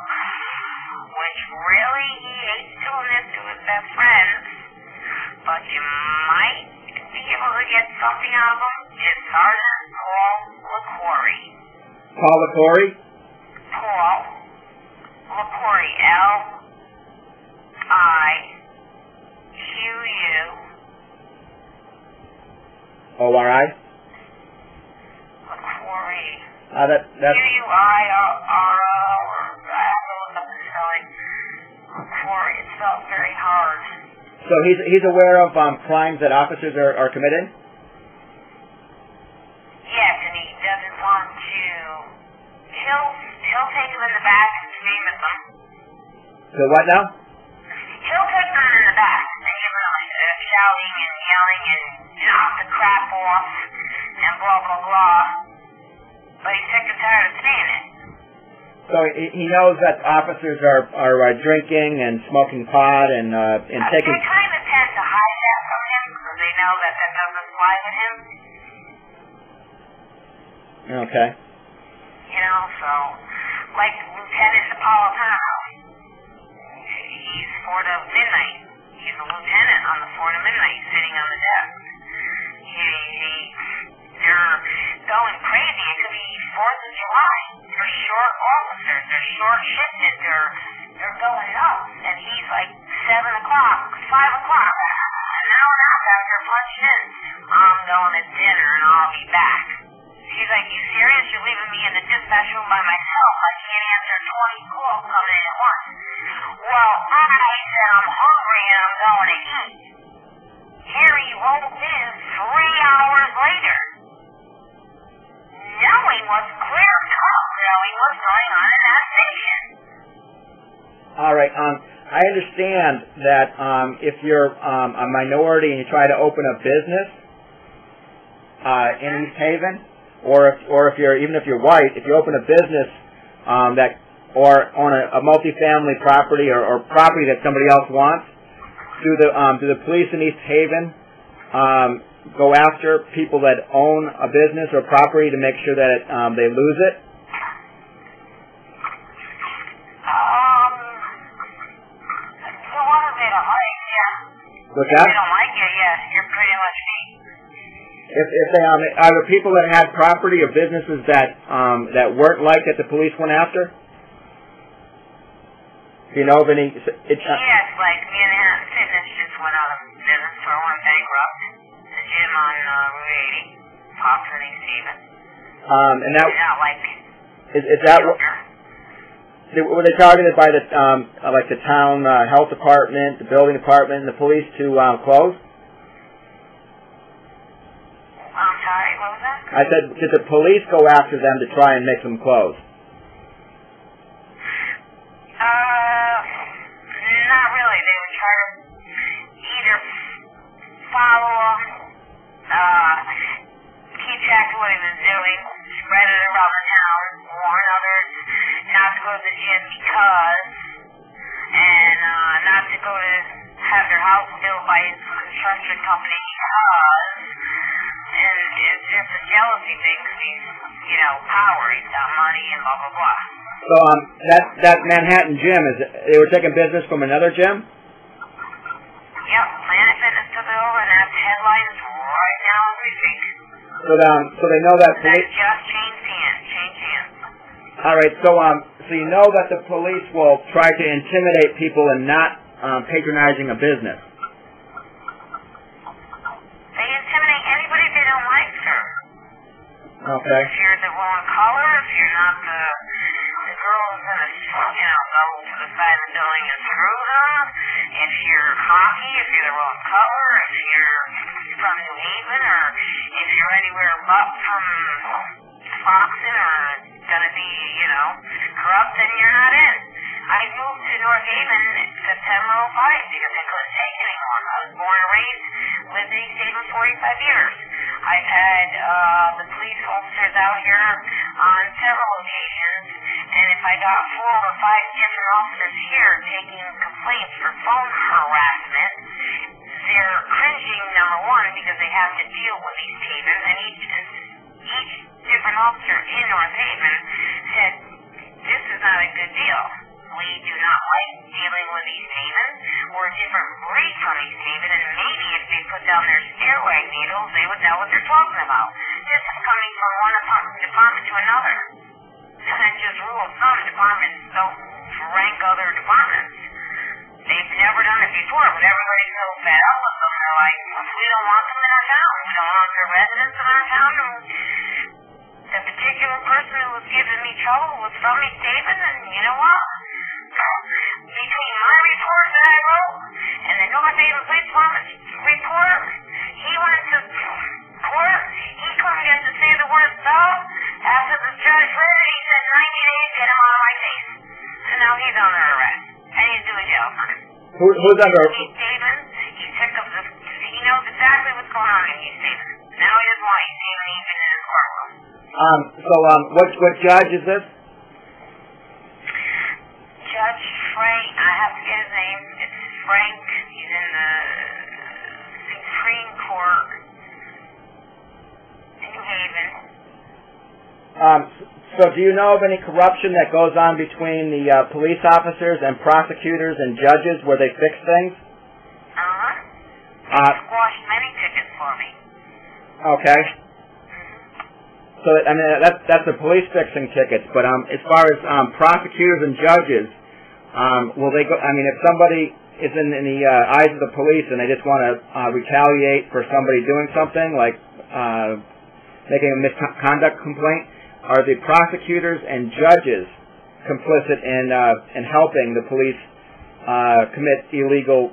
which really he hates doing this to his best friends, but you might be able to get something out of him, is Sergeant Paul LaQuarrie. Paul LaQuarrie? Paul LaQuarrie, L-I-Q-U. O-R-I? LaQuarrie. That's Q-U-I-R-O, or I have to look up the spelling. LaQuarrie, it's spelled very hard. So he's aware of crimes that officers are committing? Yes, and he doesn't want to. He'll take them in the back and scream at them. So what now? He'll take them in the back and give them shouting and yelling and knock the crap off and blah blah blah. But he's sick and tired of seeing it. So he knows that officers are drinking and smoking pot and taking. They kind of tend to hide that from him because they know that doesn't fly with him. Okay. So like Lieutenant Napolitano, he's Fort of Midnight. He's a lieutenant on the Fort of Midnight, sitting on the desk. They're going crazy. It could be 4th of July. They're short officers. They're short shifted. They're going nuts. And he's like 7 o'clock, 5 o'clock, an hour and a half after punched in. I'm going to dinner and I'll be back. She's like, you serious? You're leaving me in the dispatch room by myself. I can't answer 20 calls coming in at once. Well, I said I'm hungry and I'm going to eat. Here he rolls in 3 hours later, knowing what's clear cut, knowing what's going on in that station. All right. I understand that if you're a minority and you try to open a business in East Haven, or if you're white, if you open a business or on a multifamily property or property that somebody else wants, do the police in East Haven go after people that own a business or property to make sure that they lose it? So what if they don't like you? What's that? If they don't like you, yeah, you're pretty much me. If they are there people that had property or businesses that weren't like that the police went after? Do you know of any? Yes, like Manhattan Fitness just went out of business or went bankrupt. The gym on Route 80, Pops in East Haven. And that Not like is that what? Were they targeted by the like the town health department, the building department, and the police to close? I'm sorry, what was that? I said, did the police go after them to try and make them close? Not really. They would try to either follow him, keep track of what he was doing, spread it around the town, warn others not to go to the gym and not to go to have their house built by his construction company because, and it's just a jealousy thing because he's, power, he's got money and blah, blah, blah. So that Manhattan gym, they were taking business from another gym? Yep, Planet Fitness took it over and that's headlines right now as we speak. So they know that That just changed hands. All right, so So you know that the police will try to intimidate people and not patronizing a business. They intimidate anybody they don't like, sir. Okay. If you're the wrong color, if you're not the girl who's going to, go to the side of the building and screw them, if you're hockey, if you're the wrong color, if you're from New Haven, or if you're anywhere but from Foxton or going to be, corrupt, then you're not in. I moved to North Haven in September of 05 because I couldn't take it anymore. I was born and raised, lived in East Haven 45 years. I've had the police officers out here on several occasions, and if I got 4 or 5 different officers here taking complaints for phone harassment, they're cringing, number one, because they have to deal with East Haven, and each different officer in North Haven said, this is not a good deal. We do not like dealing with East Haven. We're a different breed from East Haven, and maybe if they put down their stairway needles, they would know what they're talking about. This is coming from one department to another. That's just rule of thumb. Departments don't rank other departments. They've never done it before, but everybody's so fed up with them. They're like, we don't want them in our town. We don't want the residents in our town. The particular person who was giving me trouble was from East Haven, and you know what? Between my report that I wrote and the North Haven Police Department report, he went to court. He couldn't get to say the word stop. After the judge read it, he said 90 days, get him out of my face. So now he's under arrest, and he's doing jail time. Who's under? East Haven. He took up the. He knows exactly what's going on in East Haven. Now he doesn't want East Haven even in his courtroom. What judge is this? Judge Frank, I have to get his name. It's Frank. He's in the Supreme Court, New Haven. So do you know of any corruption that goes on between the police officers and prosecutors and judges where they fix things? They squashed many tickets for me. Okay. So that's the police fixing tickets. But as far as prosecutors and judges, will they go? If somebody is in the eyes of the police and they just want to retaliate for somebody doing something like making a misconduct complaint, are the prosecutors and judges complicit in helping the police commit illegal,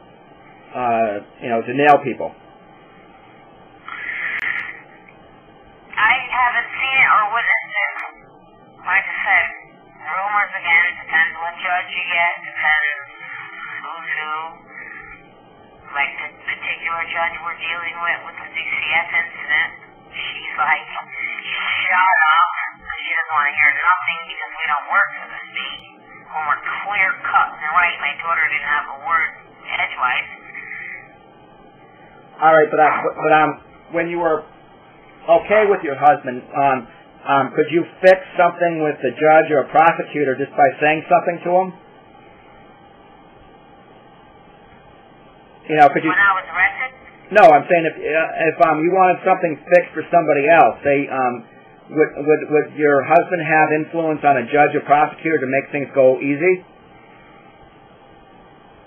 to nail people? I haven't seen it or witnessed it. Like I said, rumors again, depends what judge you get, depends who's who. Like the particular judge we're dealing with the CF incident, she's like, shut up. She doesn't want to hear nothing because we don't work for the state. When we're clear cut and right, my daughter didn't have a word edgewise. All right, but when you were okay with your husband, could you fix something with the judge or a prosecutor just by saying something to him? Could you? When I was arrested? No, I'm saying if you wanted something fixed for somebody else, say, would your husband have influence on a judge or prosecutor to make things go easy?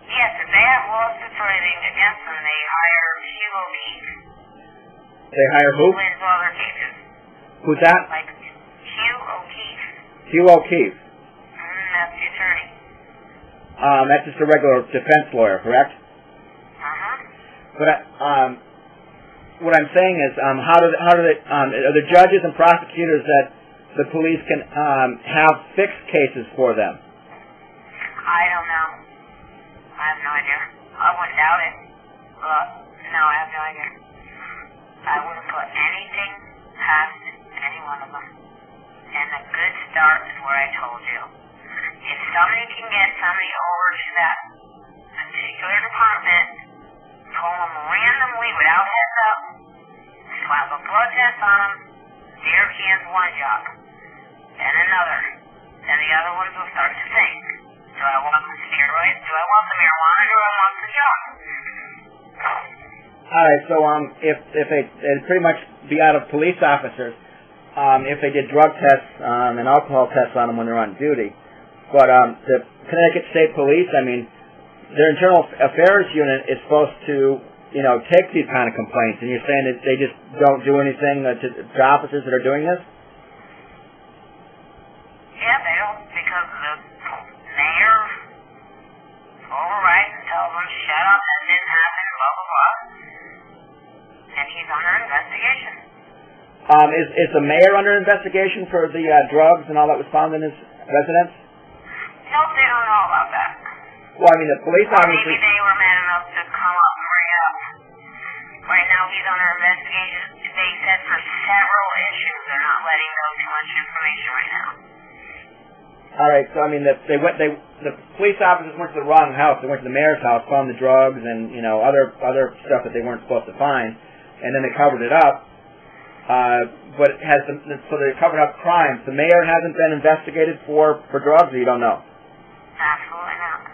Yes, if they have lawsuits or anything against them, they hire Hugh O'Keefe. They hire who? Who wins all their cases. Who's that? Like Hugh O'Keefe. Hugh O'Keefe. That's the attorney. That's just a regular defense lawyer, correct? But what I'm saying is, how do they are the judges and prosecutors that the police can have fixed cases for them? I don't know. I have no idea. I wouldn't doubt it, but no, I have no idea. I wouldn't put anything past any one of them. And a good start is where I told you. If somebody can get somebody over to that particular department, pull them randomly without heads up, swap a blood test on them, there he has one job, then another, then the other ones will start to think. Do I want the steroids? Do I want the marijuana? Or do I want the job? All right. So if it'd pretty much be out of police officers, if they did drug tests and alcohol tests on them when they're on duty, But the Connecticut State Police, I mean, their internal affairs unit is supposed to, you know, take these kind of complaints, and you're saying that they just don't do anything to officers that are doing this? Yeah, they don't, because the mayor overrides and tells them, shut up, that didn't happen, blah, blah, blah. And he's under investigation. Is the mayor under investigation for the drugs and all that was found in his residence? Nope, they don't know about that. Well, I mean, the police obviously... Maybe they were mad enough to come up and bring it up. Right now, he's under investigation. They said for several issues. They're not letting know too much information right now. All right, so I mean, the police officers went to the wrong house. They went to the mayor's house, found the drugs and, you know, other stuff that they weren't supposed to find, and then they covered it up. But it has so they covered up crimes. The mayor hasn't been investigated for drugs, or you don't know? Absolutely not.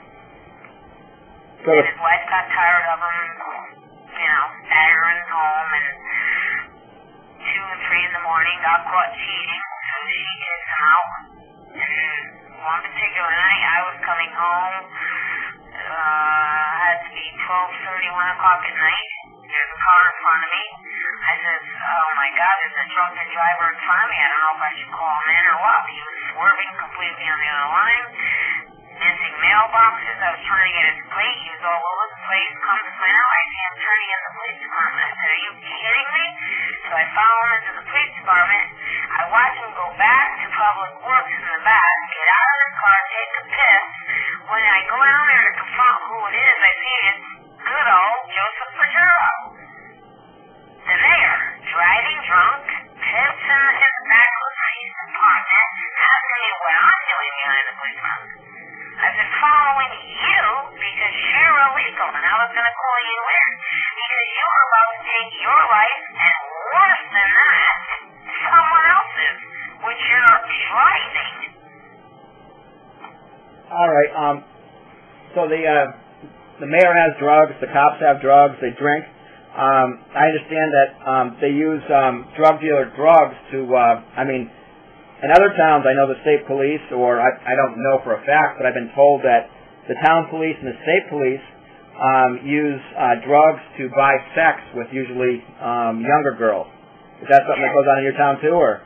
So and his wife got tired of him, you know, staggering home, and 2 and 3 in the morning got caught cheating, so she kicked him out. And one particular night, I was coming home, had to be 12:30, 1 o'clock at night. There's a car in front of me. I said, oh my God, there's a drunken driver in front of me. I don't know if I should call him in or what. He was swerving completely on the other line, missing mailboxes. I was trying to get his plate. He was all over the place. Come to find out, I see him turning in the police department. I said, are you kidding me? So I follow him into the police department. I watch him go back to Public Works in the back, get out of his car, take a piss. When I go down there to confront who it is, I see it's good old Joseph Pajero, the mayor, driving drunk, piss in his back of the police department, asking me what I'm doing behind the police department. I've been following you because you're illegal, and I was going to call you in because you were about to take your life, and worse than that, someone else's, which you're driving. all right. So the mayor has drugs. The cops have drugs. They drink. I understand that they use drug dealer drugs to. I mean, in other towns, I know the state police, or I don't know for a fact, but I've been told that the town police and the state police use drugs to buy sex with usually younger girls. Is that something that goes on in your town too, or?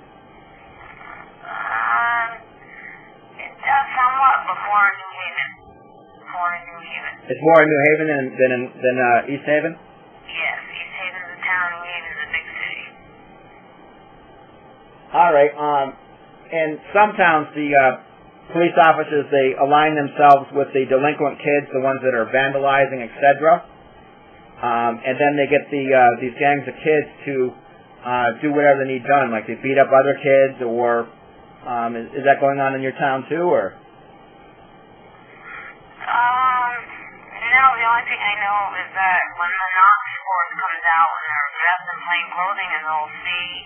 It does somewhat before New Haven. It's more in New Haven than East Haven? Yes, East Haven's a town, New Haven's a big city. All right. In some towns, the police officers, they align themselves with the delinquent kids, the ones that are vandalizing, etc. And then they get these gangs of kids to do whatever they need done, like they beat up other kids, or is that going on in your town too, or? No, the only thing I know is that when the Knox force comes out and they're dressed in plain clothing, and they'll see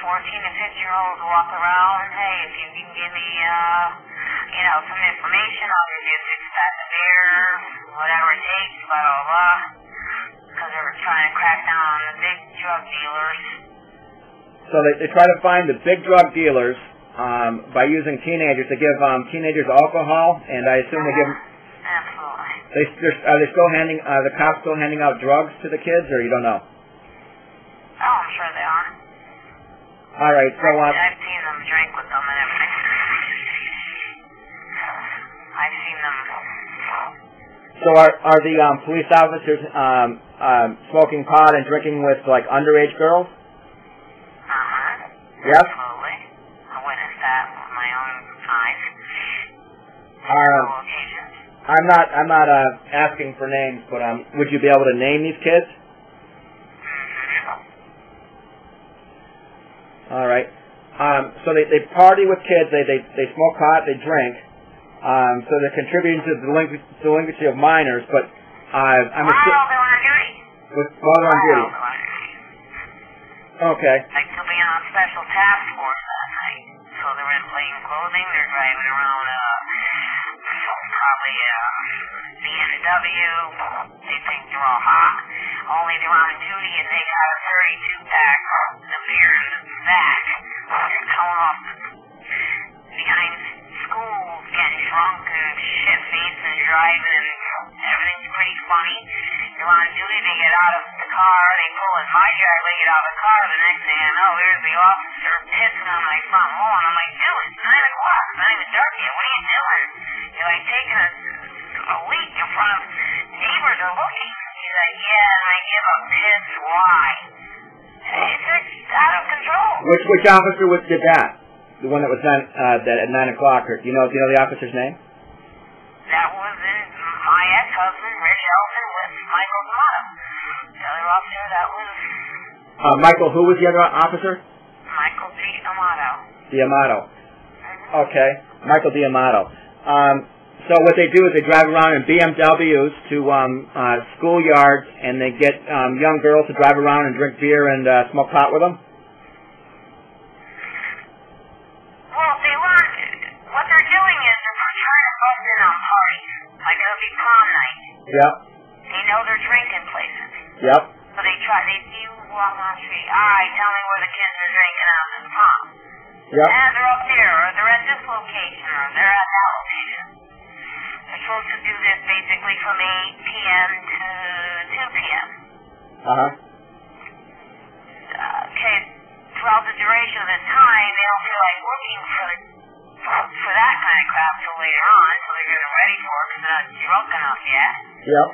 14 and 15-year-olds walk around, hey, if you can give me, some information, I'll give you a 6-pack of beer, whatever it takes, blah, blah, blah, because they're trying to crack down on the big drug dealers. So they try to find the big drug dealers by using teenagers. They give teenagers alcohol, and I assume they give them... Absolutely. Are they still the cops still handing out drugs to the kids, or you don't know? Oh, I'm sure they are. All right, so... I've seen them drink with them and everything. I've seen them. So are the police officers smoking pot and drinking with, like, underage girls? Uh-huh. Yes? Absolutely. I witnessed that with my own eyes. Occasions. I'm not asking for names, but would you be able to name these kids? Mm-hmm. All right. So they party with kids. They smoke pot. They drink. So they're contributing to the delinquency of minors. But While they're on duty. While they're on duty. Okay. They could be on a special task force that night. So they're in plain clothing. They're driving around probably BMW. They think they're all hot. Only they're on duty and they got a 32-pack of beer in the back. They're coming off behind schools, driving and everything's pretty funny. You're on duty, they get out of the car, they pull in my driveway, get out of the car, the next thing I know, there's the officer pissing on my front lawn. I'm like, dude, it's 9 o'clock, it's not even dark yet, what are you doing? You're like taking a leak in front of neighbors are looking. He's like, yeah, and I give a piss, why? It's out of control. Which officer did that? The one that was done that at 9 o'clock. Or do you know the officer's name? That was my ex-husband, Cathy Ellison, with Michael D'Amato. The other officer, that was... Michael, who was the other officer? Michael D'Amato. D'Amato. Okay, Michael D'Amato. So what they do is they drive around in BMWs to schoolyards, and they get young girls to drive around and drink beer and smoke pot with them? Well, what they're doing is they're trying to bust in on parties. Like it'll be prom night. Yep. They know they're drinking places. Yep. So they see you walking on the street. All right, tell me where the kids are drinking out at the prom. Yep. And they're up there, or they're at this location, or they're at that location. They're supposed to do this basically from 8 p.m. to 2 p.m. Uh-huh. Okay, throughout the duration of this time, they don't feel like looking for that kind of crap till later on, until they're getting ready for it because they're not drunk enough yet. Yep.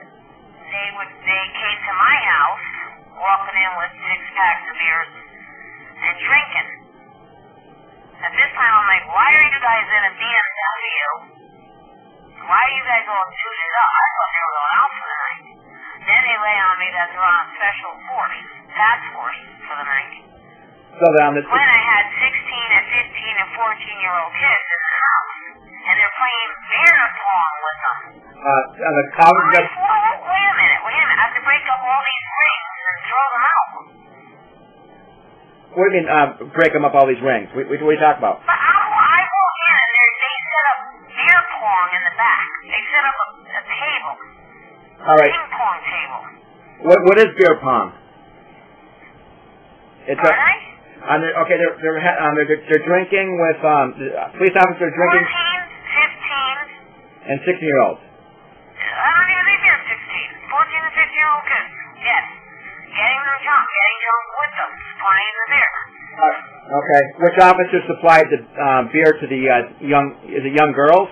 They came to my house, walking in with 6 packs of beers and drinking. At this time, I'm like, why are you guys in a BMW? Why are you guys all suited up? I thought they were going out for the night. Then they lay on me that they're on special task force for the night. So when I had 16 and 15 and 14-year-old kids in the house, and they're playing beer pong with them. On the cover. Wait a minute. I have to break up all these rings and throw them out. What do you mean, break them up all these rings? What are you talking about? But I walk in and they set up beer pong in the back. They set up a table. All right. Ping pong table. What is beer pong? It's okay, they're drinking with police officers drinking. 14, 15, and 16-year-olds. I don't even think they're 16. 14 and 15-year-old kids. Yes. Getting them drunk. Getting drunk with them. Supplying the beer. Okay. Which officer supplied the beer to the young girls?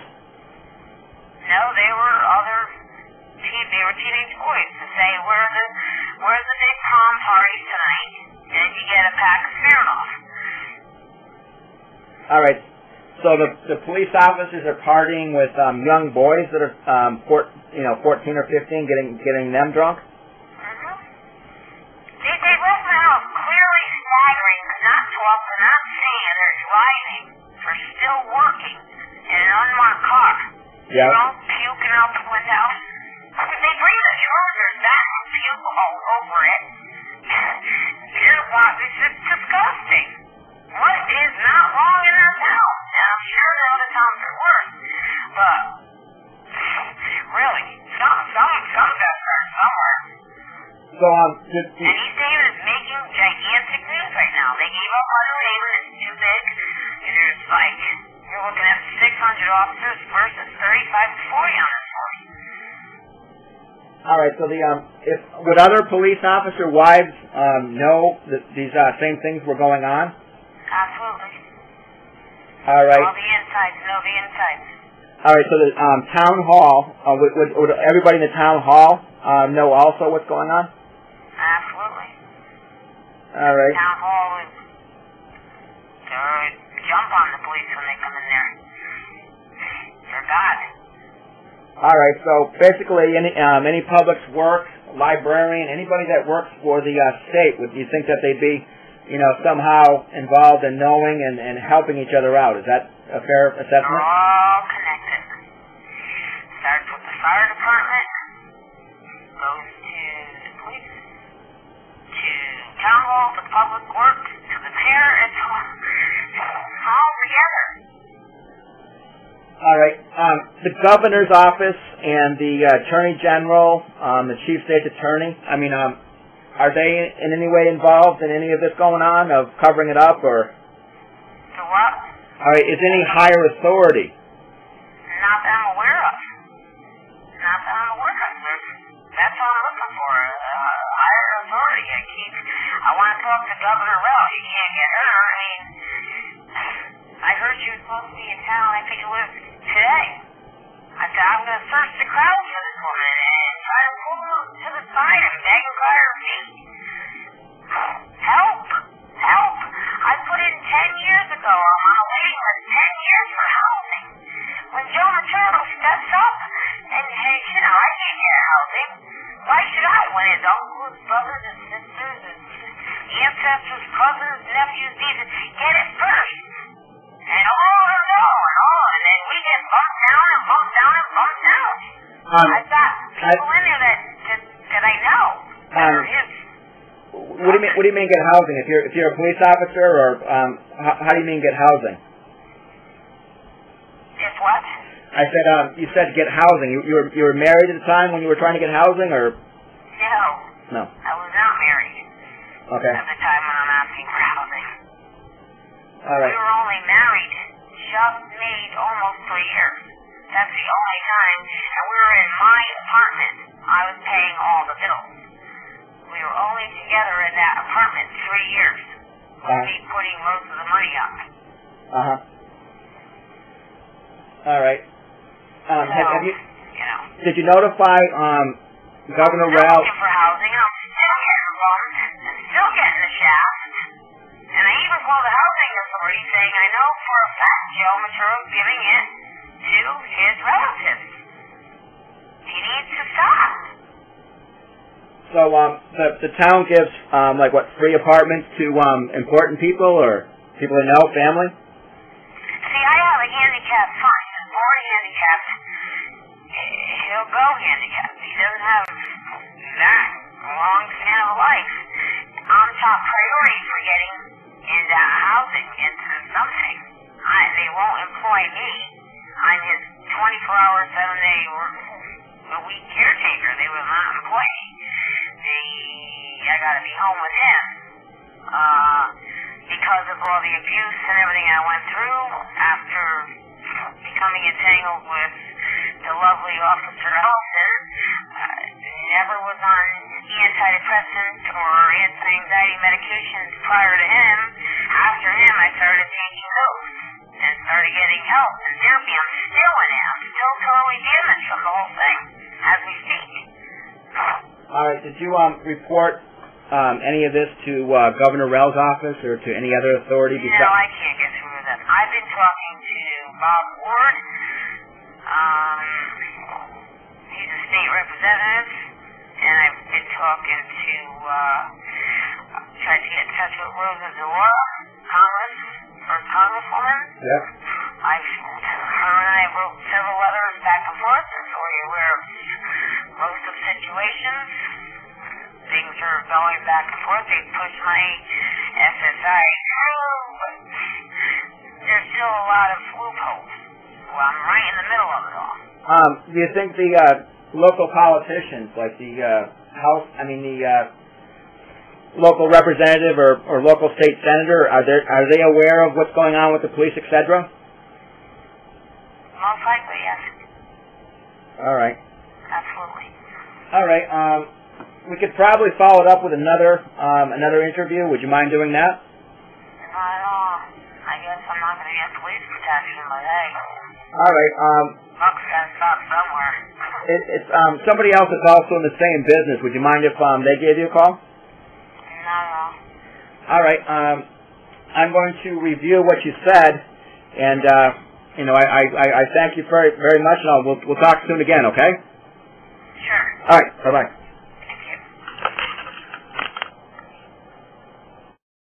No, they were teenage boys to say, where's the big prom party tonight? And you get a pack of Smirnoff. All right. So the police officers are partying with young boys that are 14 or 15, getting them drunk. Mm-hmm. They left the house clearly staggering, not talking, not saying. They're driving. They're still working in an unmarked car. Yeah. You know, puking out the window. They bring the Chargers back and puke all over it. It's just disgusting. What is not wrong in this house? And I'm sure the other towns are worse. But, really, something's got to start somewhere. So, and East Haven is making gigantic news right now. They gave up on East Haven. It's too big. There's you're looking at 600 officers versus 35 to 40 on this force. All right. So would other police officer wives know that these same things were going on? Absolutely. All right. All the insides know the insides. All right. So the town hall, would everybody in the town hall know also what's going on? Absolutely. All right. Town hall is jump on the police when they come in there. They're God. All right. So basically, any public works, librarian, anybody that works for the state, would you think that they'd be, somehow involved in knowing and helping each other out? Is that a fair assessment? They're all connected. Starts with the fire department, goes to the police, to town hall, to public works, to the mayor. It's all together. All right. The governor's office and the attorney general, the chief state attorney, are they in any way involved in any of this going on, of covering it up, or? To what? All right. Is any higher authority? Not that I'm aware of. talk to Governor Rell. You can't get her. I mean, I heard she was supposed to be in town. I think it was today. I said, I'm going to search the crowd for this woman and try to pull her to the side and beg her by her feet. Help! Help! I put in 10 years ago. I'm on a waiting list 10 years for housing. When Joe Maturo steps up and, hey, you know, I can't get housing. Why should I? When his uncles, brothers, and sisters, and ancestors, cousins, nephews need to get it first. And on and on, and then we get bumped down and bumped down and bumped down. I've got people in there that I know. What do you mean get housing? If you're a police officer, or how do you mean get housing? If what? I said you said get housing. You were married at the time when you were trying to get housing, or? No. I was not married. Okay. At the time when I'm asking for housing. All right. We were only married just made almost 3 years. That's the only time. And we were in my apartment. I was paying all the bills. We were only together in that apartment 3 years. Me putting most of the money up. All right. Have you? You know. Did you notify Governor Rell? I'm looking for housing. I'm still getting bumped. Still getting the shaft. And I even called the housing authority saying I know for a fact Joe Maturo's giving it to his relatives. He needs to stop. So the town gives like what, free apartments to important people or people they know, family? See, I have a handicapped son. He's born handicapped. He'll go handicapped. He doesn't have that long span of life. I'm top priority for getting into housing, into something. They won't employ me. I'm his 24-hour, 7-day a week caretaker. They will not employ me. I gotta be home with him. Because of all the abuse and everything I went through after becoming entangled with the lovely Officer Ellison, never was on antidepressants or anti-anxiety medications prior to him. After him, I started taking those and started getting help and therapy. I'm still in it. I'm still totally damaged from the whole thing as we speak. All right. Did you report any of this to Governor Rell's office or to any other authority? No, I can't get through to them. I've been talking to Bob Ward. He's a state representative, and I've been talking to, tried to get in touch with Rosa Delora, Congresswoman. Yep. Her and I wrote several letters back and forth, and so we're aware of most of situations. Things are going back and forth. They pushed my SSI through, but there's still a lot of loopholes. Well, I'm right in the middle of it all. Do you think the local politicians, like the local representative or local state senator, are they aware of what's going on with the police, etc.? Most likely, yes. All right. Absolutely. All right. We could probably follow it up with another interview. Would you mind doing that? Not at all. I guess I'm not going to get police protection, but hey. All right. Buck's got to stop somewhere. It's somebody else that's also in the same business. Would you mind if they gave you a call? Not at all. All right. I'm going to review what you said, and I thank you very, very much, and we'll talk soon again. Okay? Sure. All right. Bye-bye.